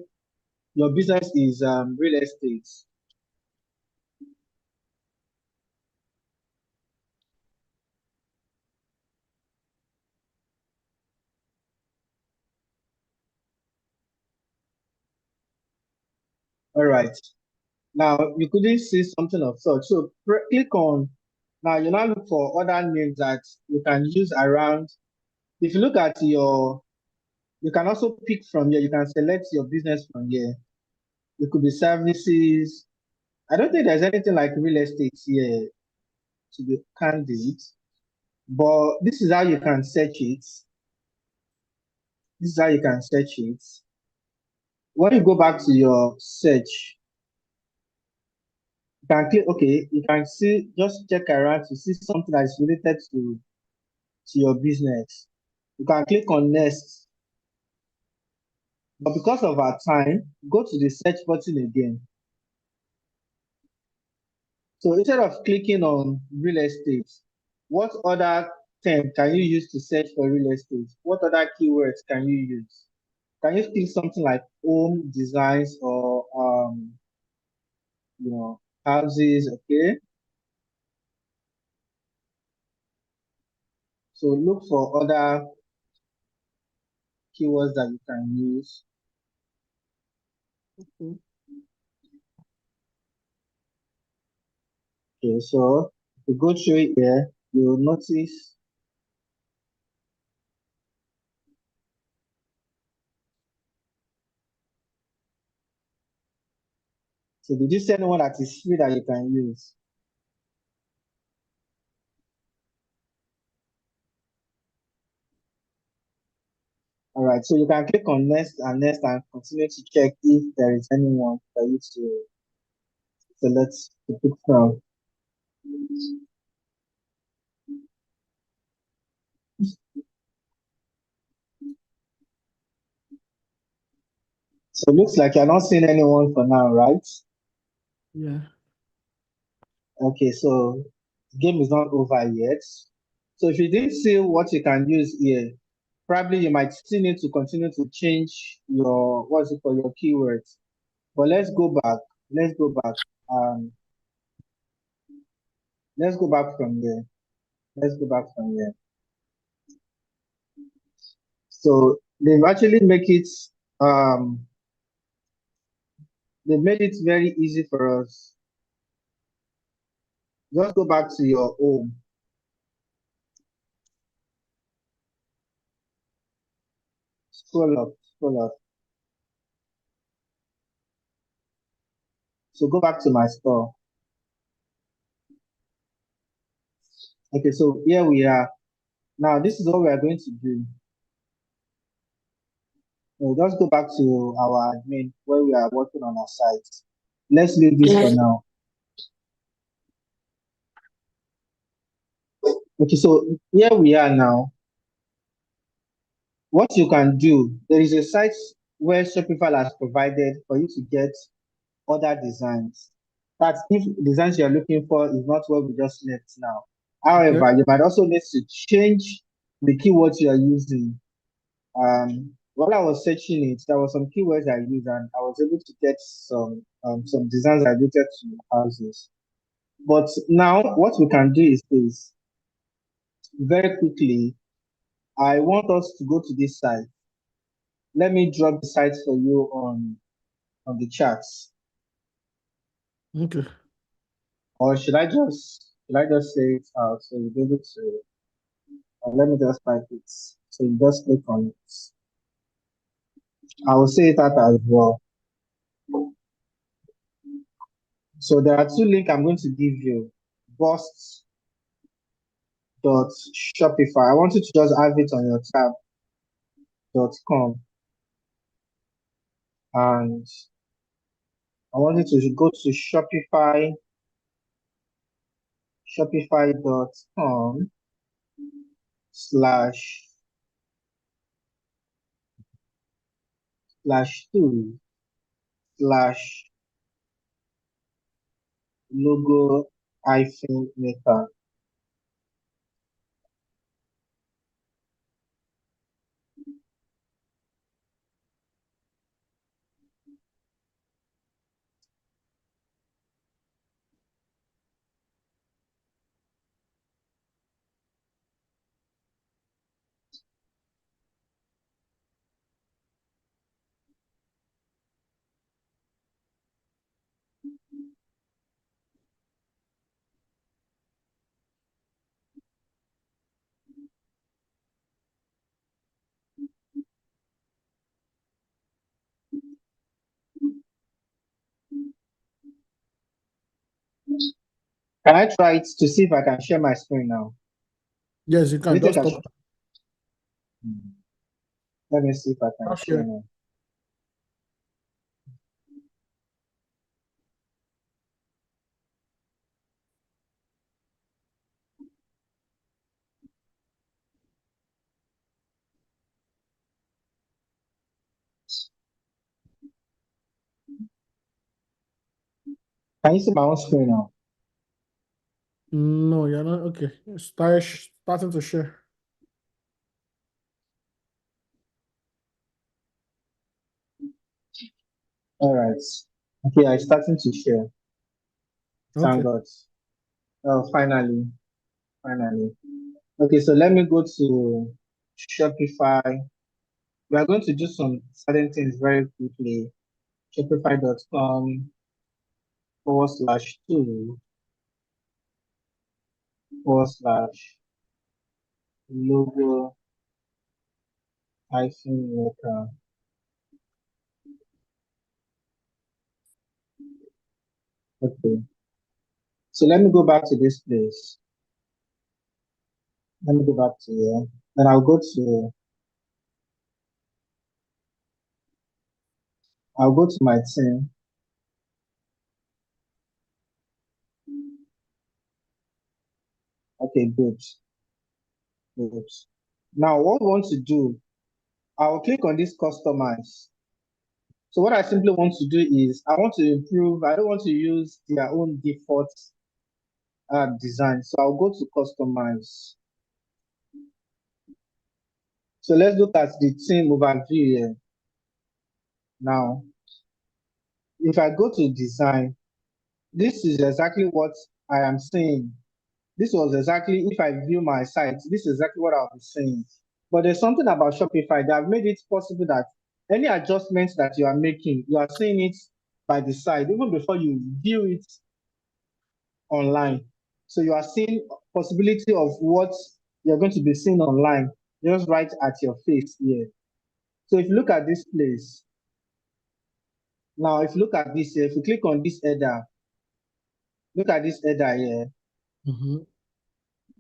your business is real estate. All right. Now you couldn't see something of such. So click on. Now you now look for other names that you can use around. If you look at you can also pick from here. You can select your business from here. It could be services. I don't think there's anything like real estate here to be candid, but this is how you can search it. This is how you can search it. When you go back to your search, you can click, okay, you can see, just check around to see something that is related to your business. You can click on next, but because of our time, go to the search button again. So instead of clicking on real estate, what other term can you use to search for real estate? What other keywords can you use? Can you pick something like home designs or houses? Okay. So look for other keywords that you can use. Okay. Okay, so if you go through it here, you'll notice. So did you see anyone that is free that you can use? All right, so you can click on next and continue to check if there is anyone for you to select to pick from. So it looks like you're not seeing anyone for now, right? Yeah. Okay, so the game is not over yet. So if you didn't see what you can use here, probably you might still need to continue to change your what's it called, your keywords. But let's go back. Let's go back. Um, let's go back from there. Let's go back from there. So they've actually make it um they made it very easy for us. Just go back to your home. Scroll up, scroll up. So go back to my store. Okay, so here we are. Now this is what we are going to do. We'll just go back to our admin where we are working on our site. Let's leave this for now. Okay, so here we are now. What you can do, there is a site where Shopify has provided for you to get other designs. That's if designs you're looking for is not what we just left now. Okay. However, you might also need to change the keywords you are using. While I was searching it, there were some keywords I used, and I was able to get some designs related to houses. But now, what we can do is this. Very quickly, I want us to go to this site. Let me drop the site for you on the charts. Okay. Or should I just say it out so you'll be able to, or let me just type it. So you just click on it. I will say it out as well. So there are two links I'm going to give you. Bust.shopify. I want you to just have it on your tab.com, and I want you to go to shopify.com slash slash logo hyphen maker. Can I try it to see if I can share my screen now? Yes, you Do can you think just I stop. should? Let me see if I can Stop share here. now. Can you see my own screen now? No, you're not. Okay. Starting to share. All right. Okay, I'm starting to share. Thank Okay. God. Oh, finally. Okay, so let me go to Shopify. We are going to do some certain things very quickly. Shopify.com /2 /logo hyphen maker. Okay. So let me go back to this place. Let me go back to here. Then I'll go to my team. Okay, good. Good. Now what we want to do, I'll click on this customize. So what I simply want to do is I want to improve. I don't want to use their own default design. So I'll go to customize. So let's look at the theme overview here. Now, if I go to design, this is exactly what I am saying. This was exactly, if I view my site, this is exactly what I'll be saying. But there's something about Shopify that have made it possible that any adjustments that you are making, you are seeing it by the side, even before you view it online. So you are seeing possibility of what you're going to be seeing online, just right at your face here. So if you look at this place, now if you look at this here, if you click on this header, look at this header here. Mm-hmm.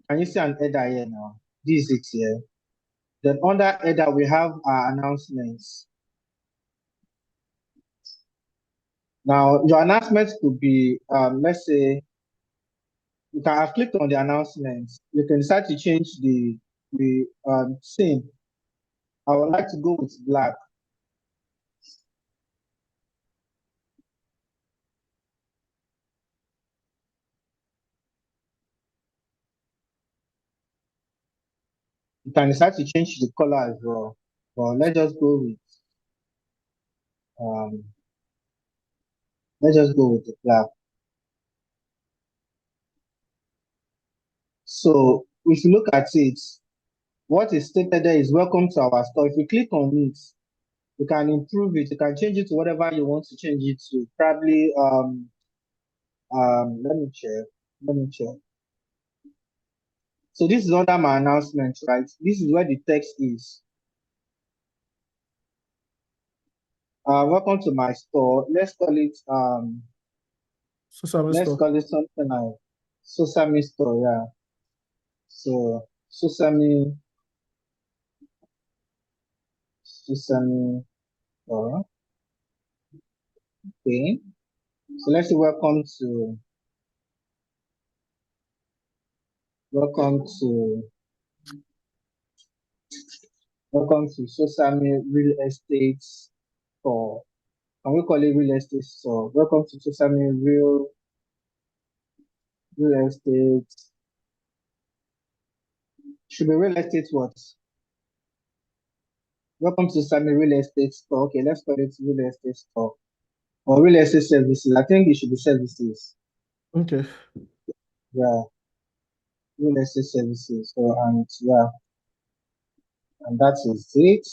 Can you see an header here now? This is it here. Then under header, we have our announcements. Now, your announcements could be, let's say, you can have clicked on the announcements. You can decide to change the theme. I would like to go with black. You can decide to change the color as well. But um, let's just go with the black. So if you look at it, what is stated there is welcome to our store. If you click on it, you can improve it. You can change it to whatever you want to change it to. Probably let me check. Let me check. So this is under my announcement, right? This is where the text is. Welcome to my store. Let's call it Sesame let's store. call it something like Sesame store, yeah. So Sesame store. Okay. So let's say welcome to Sesame real estate store. Can we call it real estate store? Welcome to Sesame real estate. Should be real estate what? Welcome to Sesame real estate store. Okay, let's call it real estate store. Or real estate services. I think it should be services. Okay. Yeah, real estate services. So and yeah, and that is it.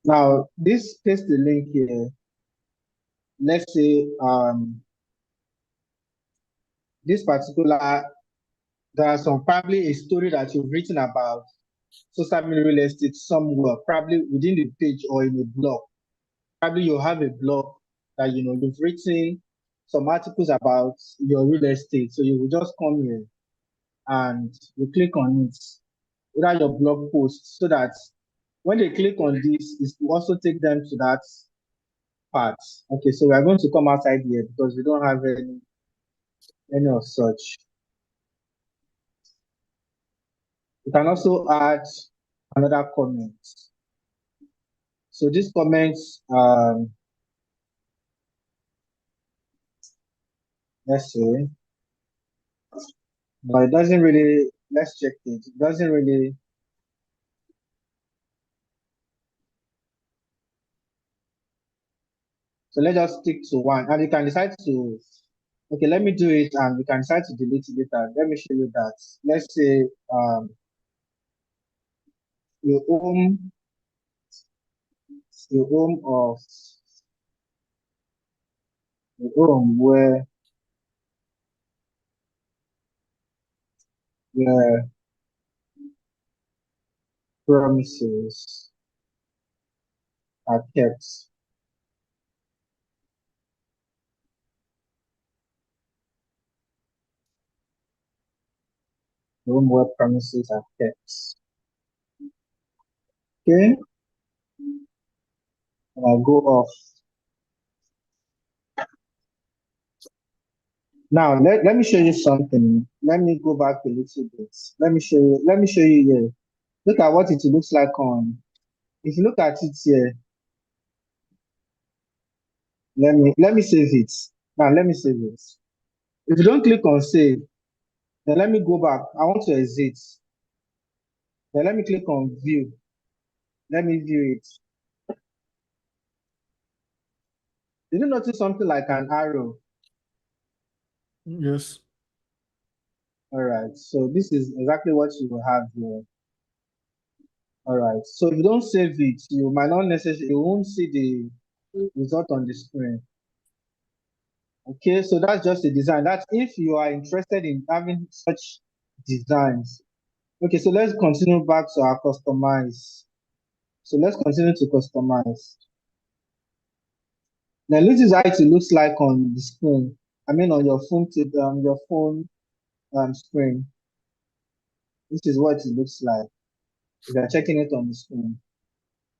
Now this paste the link here. Let's say this particular there are some probably a story that you've written about social media real estate somewhere, probably within the page or in a blog. Probably you have a blog that you've written some articles about your real estate. So you will just come here and you click on it, without your blog post, so that when they click on this, is to also take them to that part. Okay, so we are going to come outside here because we don't have any of such. You can also add another comment. So these comments, let's see, but it doesn't really, let's check it. It doesn't really, so let's just stick to one. And you can decide to, okay, let me do it and we can decide to delete it later. Let me show you that. Let's say your home, your home of, your home where promises are kept. Home where promises are kept. Okay, and I'll go off. Now let me show you something. Let me go back a little bit. Let me show you here. Look at what it looks like on. If you look at it here, Let me save it. Now let me save it. If you don't click on save, then let me go back. I want to exit. Then let me click on view. Let me view it. Did you notice something like an arrow? Yes. All right. So this is exactly what you will have here. All right. So if you don't save it, you might not necessarily, you won't see the result on the screen. Okay. So that's just a design. That's if you are interested in having such designs. Okay. So let's continue back to our customize. So let's continue to customize. Now this is how it looks like on the screen. I mean on your phone screen. This is what it looks like. If you're checking it on the screen.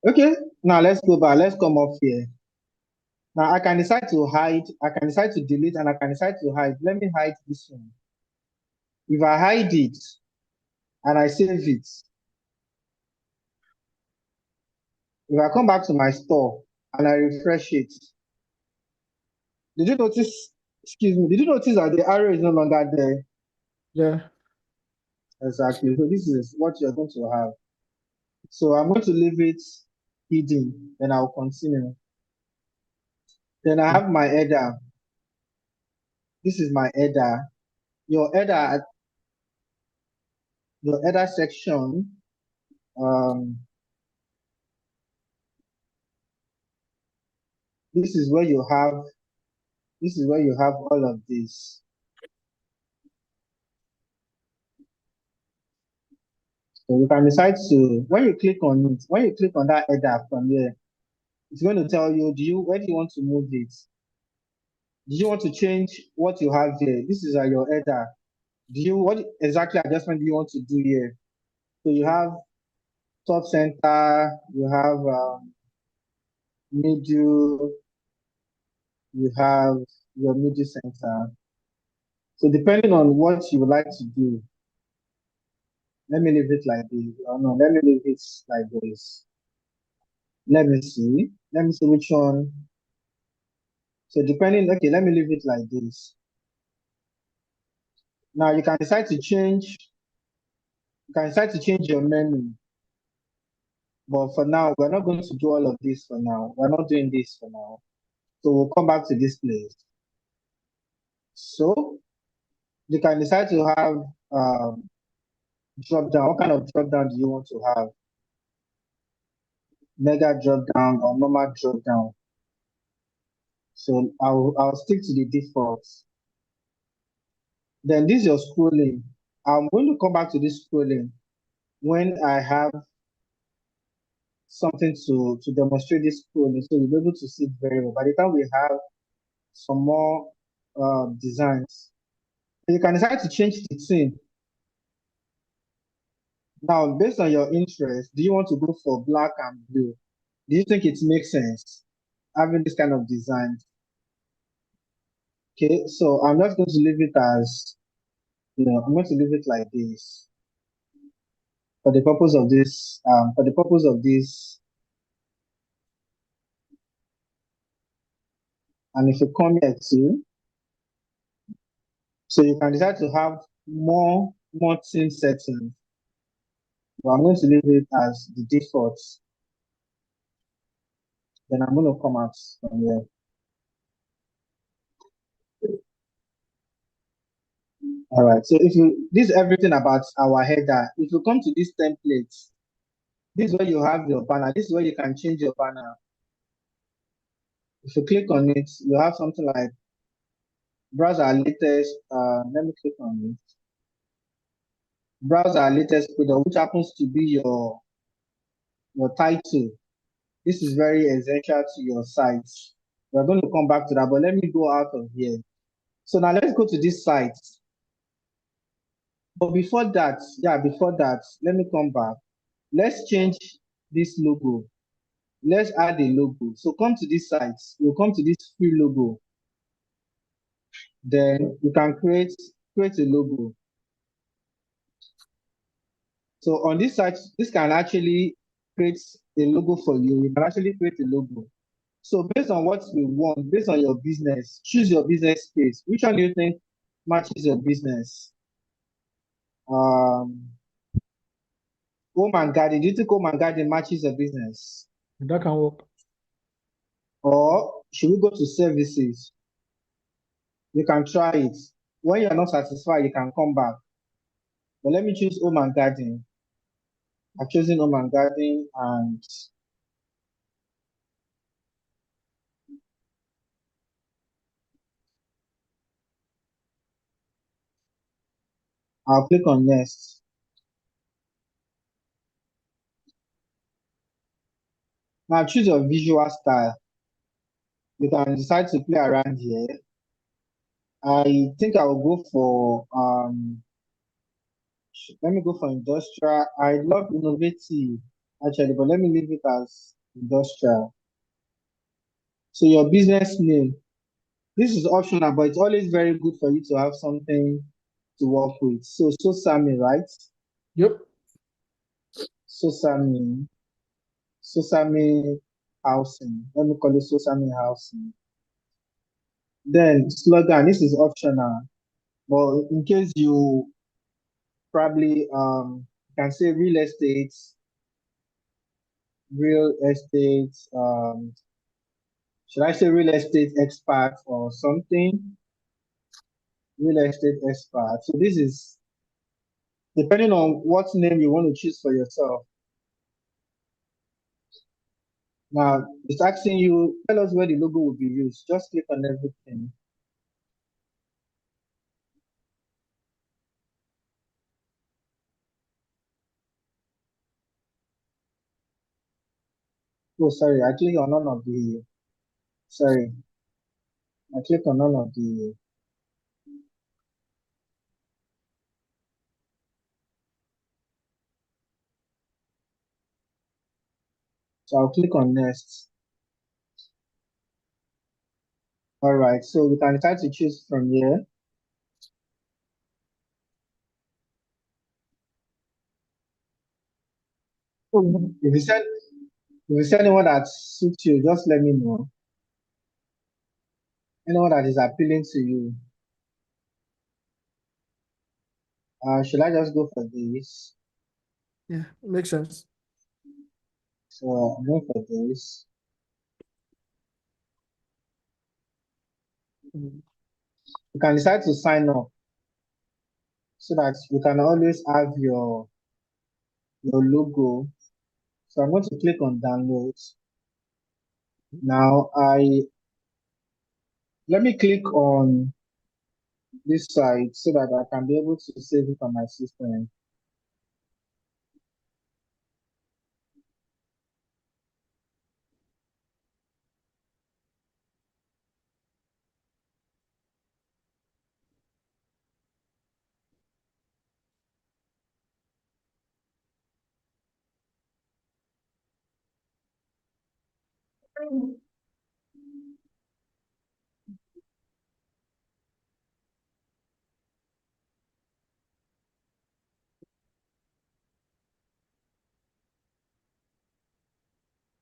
Okay, now let's go back. Let's come up here. Now I can decide to hide, I can decide to delete, and I can decide to hide. Let me hide this one. If I hide it and I save it, if I come back to my store and I refresh it, did you notice, excuse me, did you notice that the arrow is no longer there? Yeah. Exactly. So this is what you're going to have. So I'm going to leave it hidden, then I'll continue. Then I have my header. This is my header. Your header, your header section, um, this is where you have, this is where you have all of this. So you can decide to, when you click on it, when you click on that header from here, it's going to tell you, where do you want to move it? Do you want to change what you have here? This is your header. What exactly adjustment do you want to do here? So you have top center, you have middle, you have your middle center. So depending on what you would like to do, let me leave it like this. Oh no, let me leave it like this. Let me see. Let me see which one. So depending, okay, let me leave it like this. Now you can decide to change, you can decide to change your menu. But for now, we're not going to do all of this for now. We're not doing this for now. So we'll come back to this place. So you can decide to have drop down. What kind of drop down do you want to have? Mega drop down or normal drop down? So I'll stick to the defaults. Then this is your scrolling. I'm going to come back to this scrolling when I have something to demonstrate this scrolling, so you'll be able to see it very well. By the time we have some more designs, you can decide to change the theme. Now, based on your interest, do you want to go for black and blue? Do you think it makes sense having this kind of design? Okay, so I'm just going to leave it as, I'm going to leave it like this for the purpose of this, and if you come here too, so you can decide to have more theme settings. But I'm going to leave it as the default. Then I'm going to come out from here. All right. So this is everything about our header. If you come to this template, this is where you have your banner. This is where you can change your banner. If you click on it, you have something like browse our latest. Let me click on it. Browse our latest product, which happens to be your title. This is very essential to your site. We're going to come back to that, but let me go out of here. So now let's go to this site. But before that, let me come back. Let's change this logo. Let's add a logo. So come to this site. You'll come to this free logo. Then you can create a logo. So on this site, this can actually create a logo for you. You can actually create a logo. So based on what you want, based on your business, choose your business space. Which one do you think matches your business? Um, home and garden. Do you think home and garden matches your business? That can work. Or should we go to services? You can try it. When you're not satisfied, you can come back. But let me choose home and garden. I've chosen home and garden, and I'll click on next. Now choose your visual style. You can decide to play around here. I think I will go for let me go for industrial. I love innovative actually, but let me leave it as industrial. So your business name. This is optional, but it's always very good for you to have something to work with. So Sosami, right? Yep. Sosami, Sosami housing. Let me call it Sosami housing. Then slogan. This is optional, but in case you probably can say real estate. Should I say real estate expert or something? Real estate expert. So this is depending on what name you want to choose for yourself. Now it's asking you, tell us where the logo will be used. Just click on everything. Oh, sorry, I click on none of the, sorry, I click on none of the, so I'll click on next. All right, so we can try to choose from here. If you send, if you send anyone that suits you, just let me know. Anyone that is appealing to you. Should I just go for this? Yeah, makes sense. So I'm going for this. Mm. You can decide to sign up so that you can always have your logo. So I'm going to click on download. Now let me click on this site so that I can be able to save it on my system.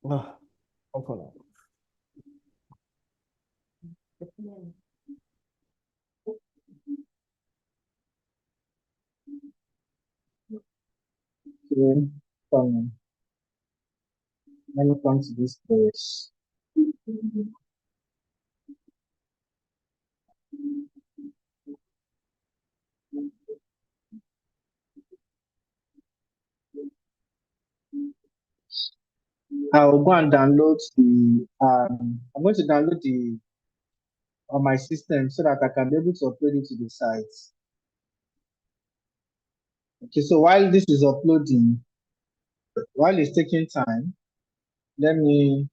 Ah, okay now. Okay, come, let me come to this page. I'll go and download the I'm going to download the on my system so that I can be able to upload it to the site. Okay, so while this is uploading, while it's taking time, let me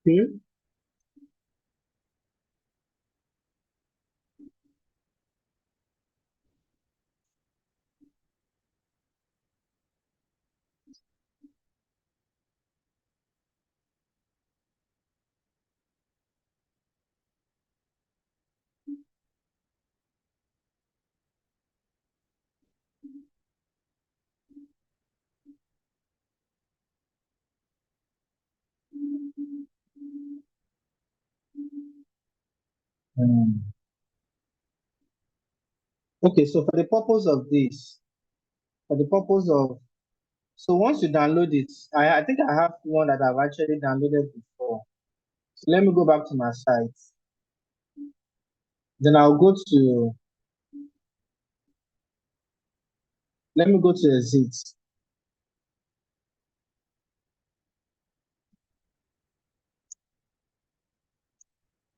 okay. Okay, so for the purpose of this, for the purpose of, so once you download it, I think I have one that I've actually downloaded before. So let me go back to my site. Then let me go to Exit.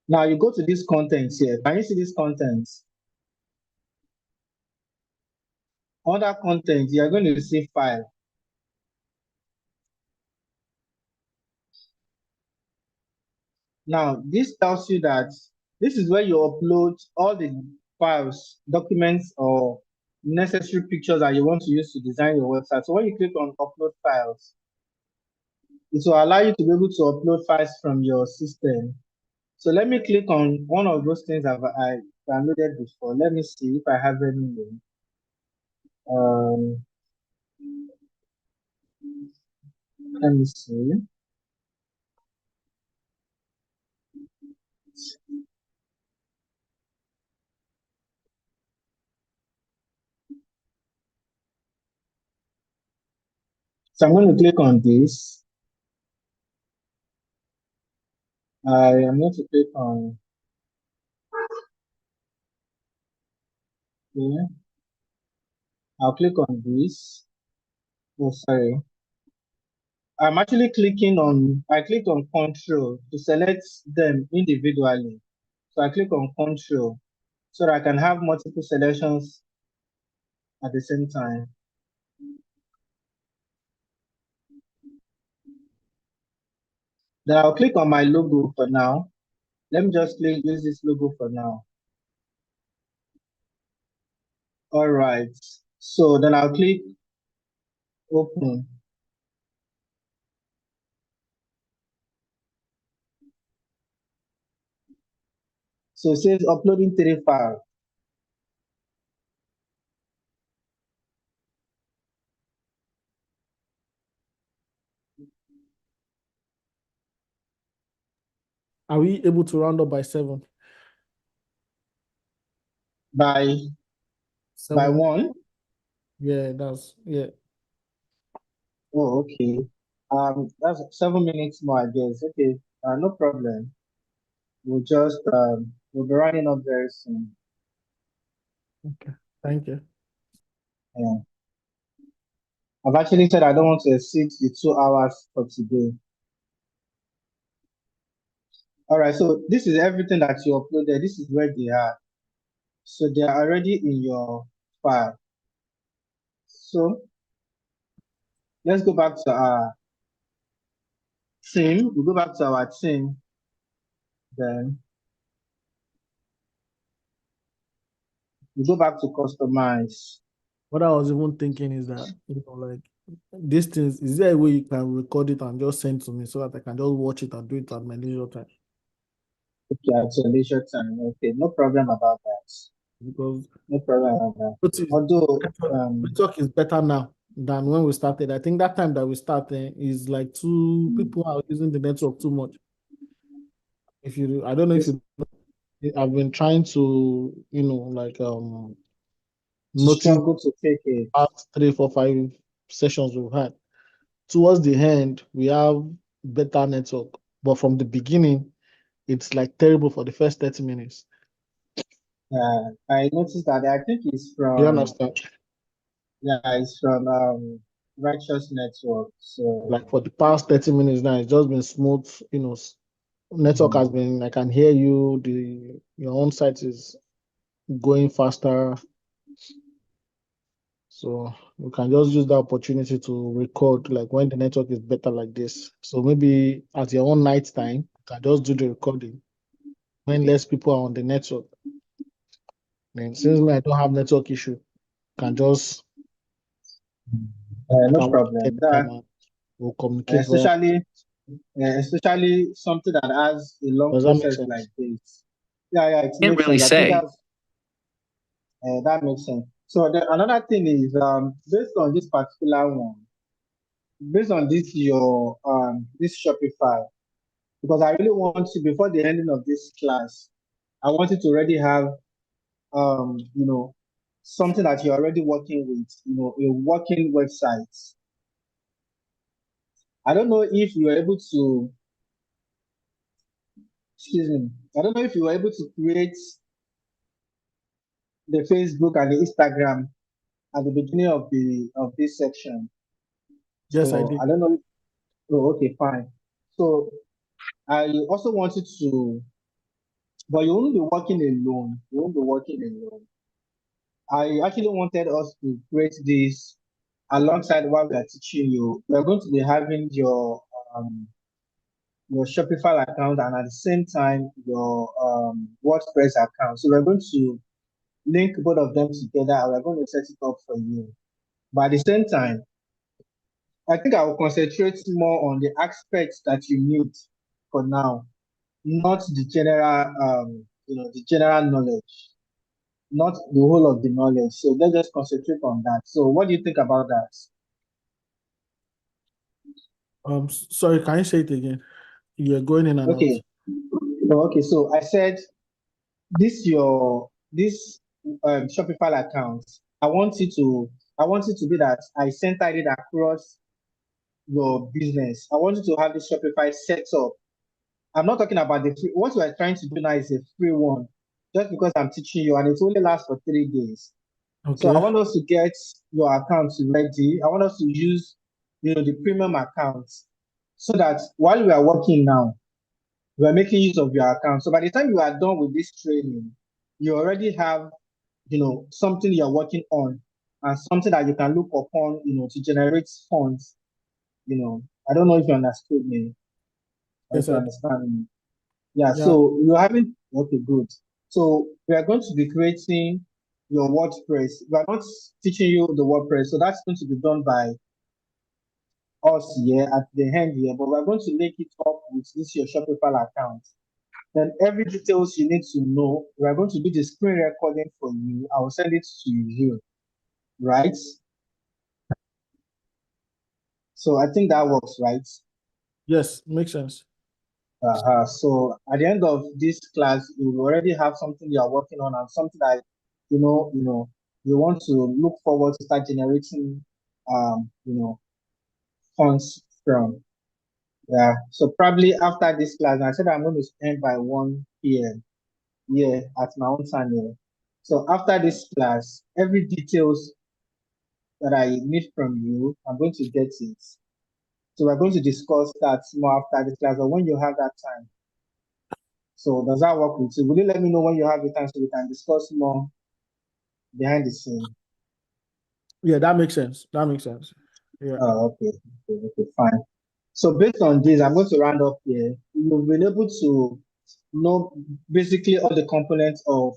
Now you go to this contents here. Can you see this contents? Under content, you are going to see file. Now, this tells you that this is where you upload all the files, documents, or necessary pictures that you want to use to design your website. So when you click on upload files, it will allow you to be able to upload files from your system. So let me click on one of those things I downloaded before. Let me see if I have any link. Let me see. So I'm going to click on this. I am going to click on here. I'll click on this. Oh, sorry. I'm actually I clicked on control to select them individually. So I click on control so that I can have multiple selections at the same time. Then I'll click on my logo for now. Let me just use this logo for now. All right. So then I'll click open. So it says uploading 3 files. Are we able to round up by 7? By 7. 1? Yeah. Oh, okay. That's 7 minutes more, I guess. Okay, no problem. We'll be running up very soon. Okay. Thank you. Yeah. I've actually said I don't want to exceed the 2 hours for today. All right, so this is everything that you uploaded. This is where they are. So they are already in your file. So let's go back to our theme. We'll go back to our theme. Then we go back to customize. What I was even thinking is that, like these things, is there a way you can record it and just send to me so that I can just watch it and do it at my leisure time? Okay, at your leisure time. Okay, no problem about that. Because No problem about that. Although, network is better now than when we started. I think that time that we started is like people are using the network too much. I don't know if you, I've been trying to, like notice struggle to take it. past 3, 4, 5 sessions we've had. Towards the end, we have better network, but from the beginning, it's like terrible for the first 30 minutes. I noticed that. I think it's from. You understand? Yeah, it's from Righteous Network. So Like for the past 30 minutes now, it's just been smooth. Network has been. I can hear you. Your own site is going faster. So we can just use the opportunity to record like when the network is better like this. So maybe at your own night time, you can just do the recording when less people are on the network. And since I don't have network issue, can just no problem. we'll communicate via. Especially something that has a long Does that make process sense? like this. Yeah, it Can't makes really sense. I think say. that makes sense. So another thing is based on this particular one, based on this Shopify, because I really want to, before the ending of this class, I want you to already have something that you're already working with, a working website. I don't know if you were able to, excuse me, I don't know if you were able to create the Facebook and the Instagram at the beginning of this section. Yes, I So did. I don't know. Oh, okay, fine. So I also wanted to, but you won't be working alone. You won't be working alone. I actually wanted us to create this alongside what we are teaching you. We're going to be having your Shopify account and at the same time your WordPress account. So we're going to link both of them together and we're going to set it up for you. But at the same time, I think I will concentrate more on the aspects that you need for now, not the general knowledge, not the whole of the knowledge. So let's just concentrate on that. So what do you think about that? Sorry, can you say it again? You're going in and out. Okay. Okay. So I said this Shopify account. I want it to be that I centered it across your business. I want you to have this Shopify set up. I'm not talking about the free. What we are trying to do now is a free one, just because I'm teaching you, and it only lasts for 3 days. So I Okay. want us to get your account ready. I want us to use, the premium account, so that while we are working now, we are making use of your account. So by the time you are done with this training, you already have, something you're working on and something that you can look upon, to generate funds. I don't know if you understood me or if Yes, you I did. understand me. Yeah, Yeah. so you're having, okay, good. So we are going to be creating your WordPress. We are not teaching you the WordPress, so that's going to be done by us here at the end here, but we're going to link it up with this your Shopify account. Then every details you need to know, we're going to do the screen recording for you. I will send it to you, right? So I think that works, right? Yes, makes sense. So at the end of this class, you will already have something you are working on and something that you want to look forward to start generating funds from. Yeah. So probably after this class, I said I'm going to end by 1 p.m. Yeah, at my own time here. So after this class, every details that I need from you, I'm going to get it. So we're going to discuss that more after this class or when you have that time. So does that work with you? Will you let me know when you have the time so we can discuss more behind the scene? Yeah, that makes sense. That makes sense. Yeah. Oh, okay, fine. So based on this, I'm going to round up here. You've been able to know basically all the components of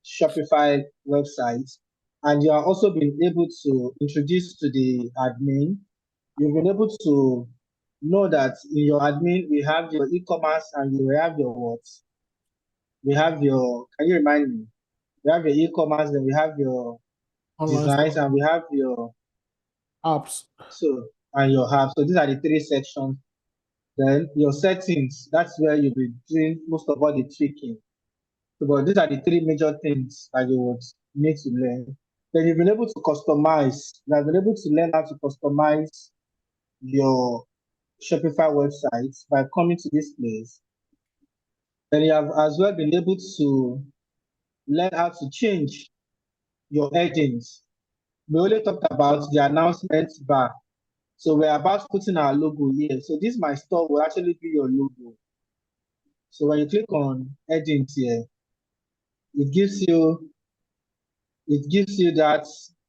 Shopify websites, and you are also been able to introduce to the admin. You've been able to know that in your admin we have your e-commerce and you have your what? We have your. Can you remind me? We have your e-commerce, then we have your Online designs, store and we have your apps. and your app. So these are the three sections. Then your settings, that's where you'll be doing most of all the tweaking. So, but these are the three major things that you would need to learn. Then you've been able to customize. You have been able to learn how to customize your Shopify website by coming to this place. Then you have as well been able to learn how to change your headings. We only talked about the announcement bar. So we're about putting our logo here. So this my store will actually be your logo. So when you click on headings here, it gives you that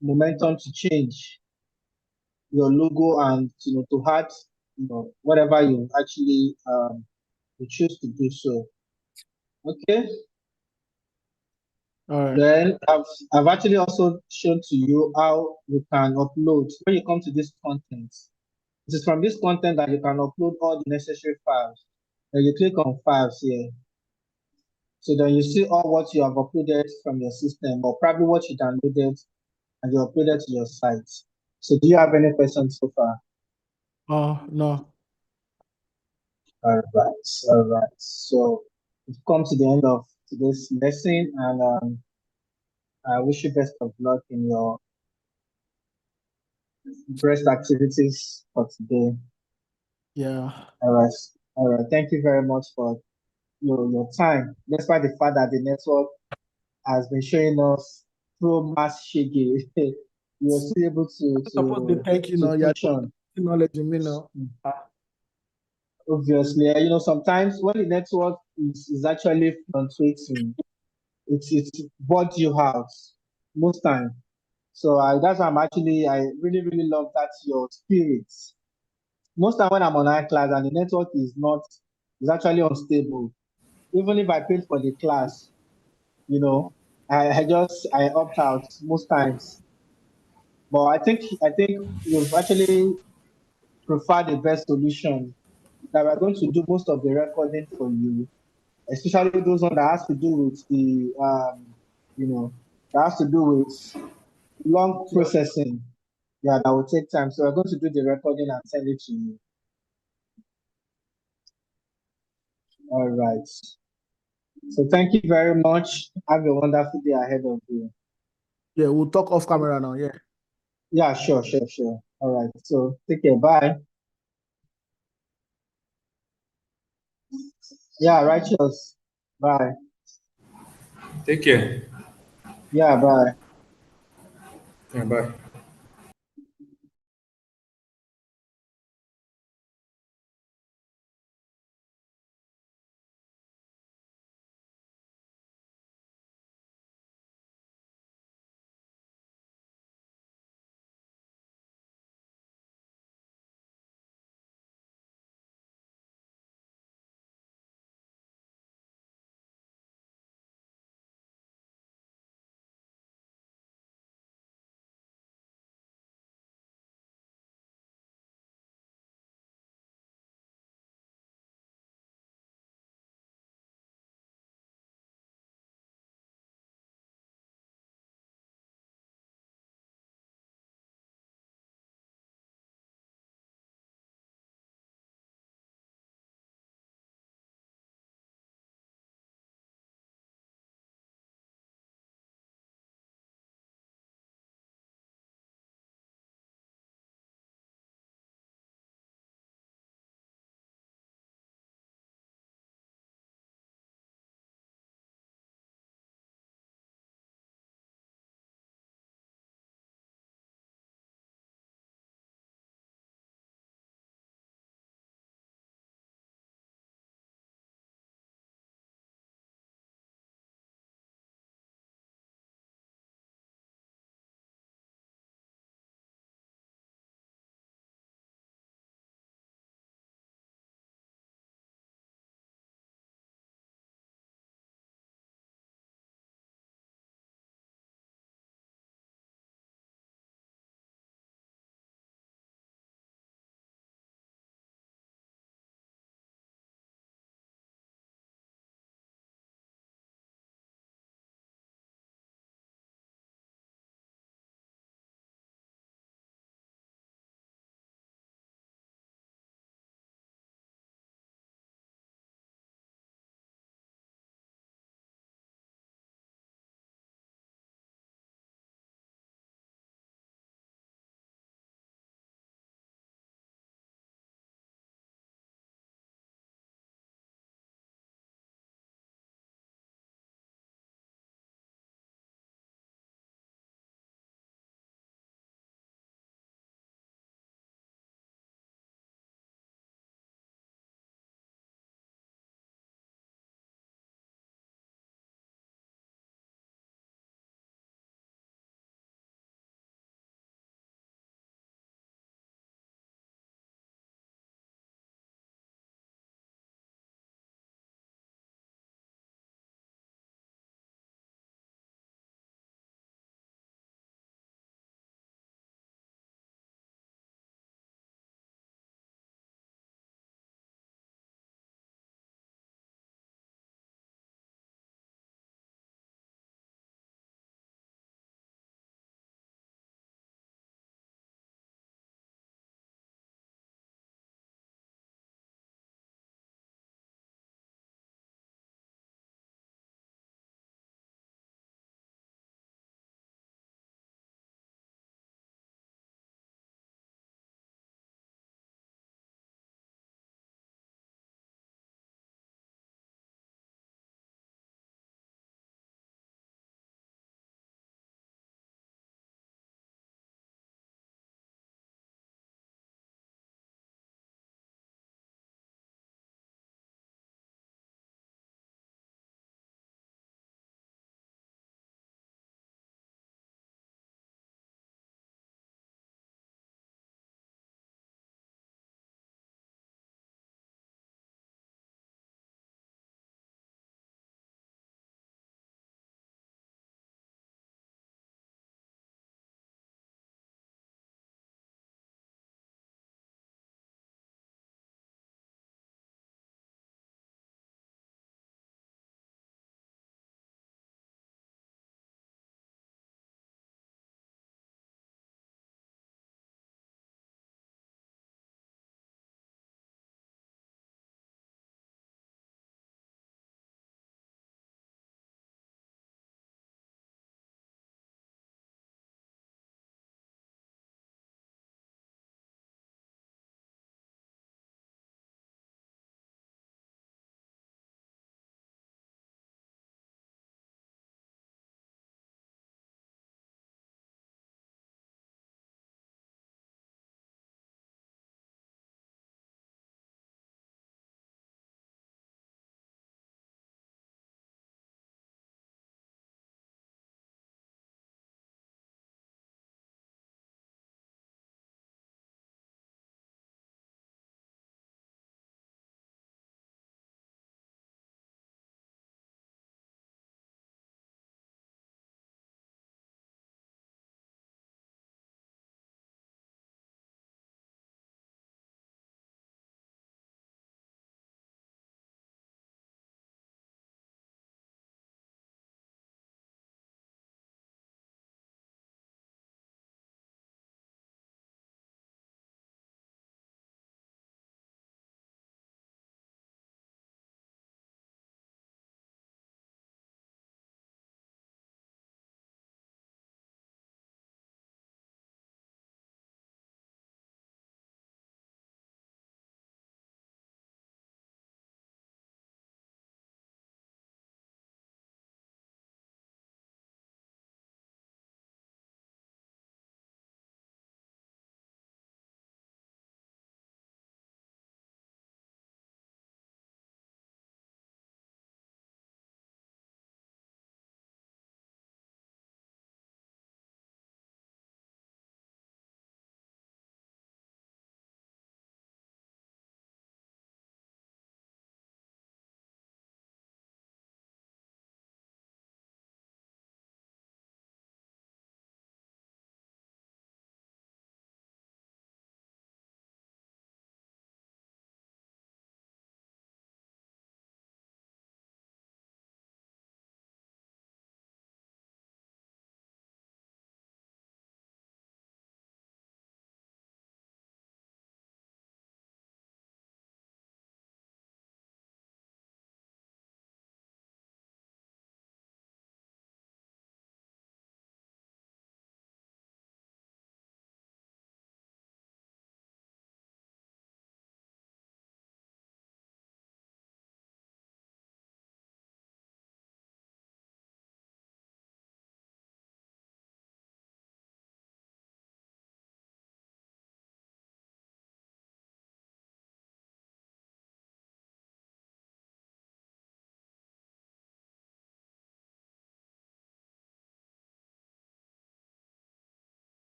momentum to change your logo and to add whatever you actually you choose to do so. Okay. All right. Then I've actually also shown to you how you can upload when you come to this content. It is from this content that you can upload all the necessary files. Then you click on files here. So then you see all what you have uploaded from your system or probably what you downloaded and you uploaded to your site. So do you have any questions so far? No. All right. So we've come to the end of today's lesson, and I wish you best of luck in your breast activities for today. Yeah. All right. Thank you very much for your time, despite the fact that the network has been showing us through mass shiggy. You were still able Supposed to thank you now. to You're push on. knowledge in me now. Obviously, sometimes when the network is actually fluctuating, it's what you have most time. So that's why I really, really love that your spirit. Most time when I'm on high class and the network is actually unstable, even if I paid for the class, you know, I opt out most times. But I think you've actually preferred the best solution that we're going to do most of the recording for you, especially those one that has to do with that has to do with long processing. Yeah, that will take time. So we're going to do the recording and send it to you. All right. So thank you very much. Have a wonderful day ahead of you. Yeah, we'll talk off camera now. Yeah. Yeah, sure. All right. So take care. Bye. Yeah, righteous. Bye. Take care. Yeah, bye. Yeah, bye.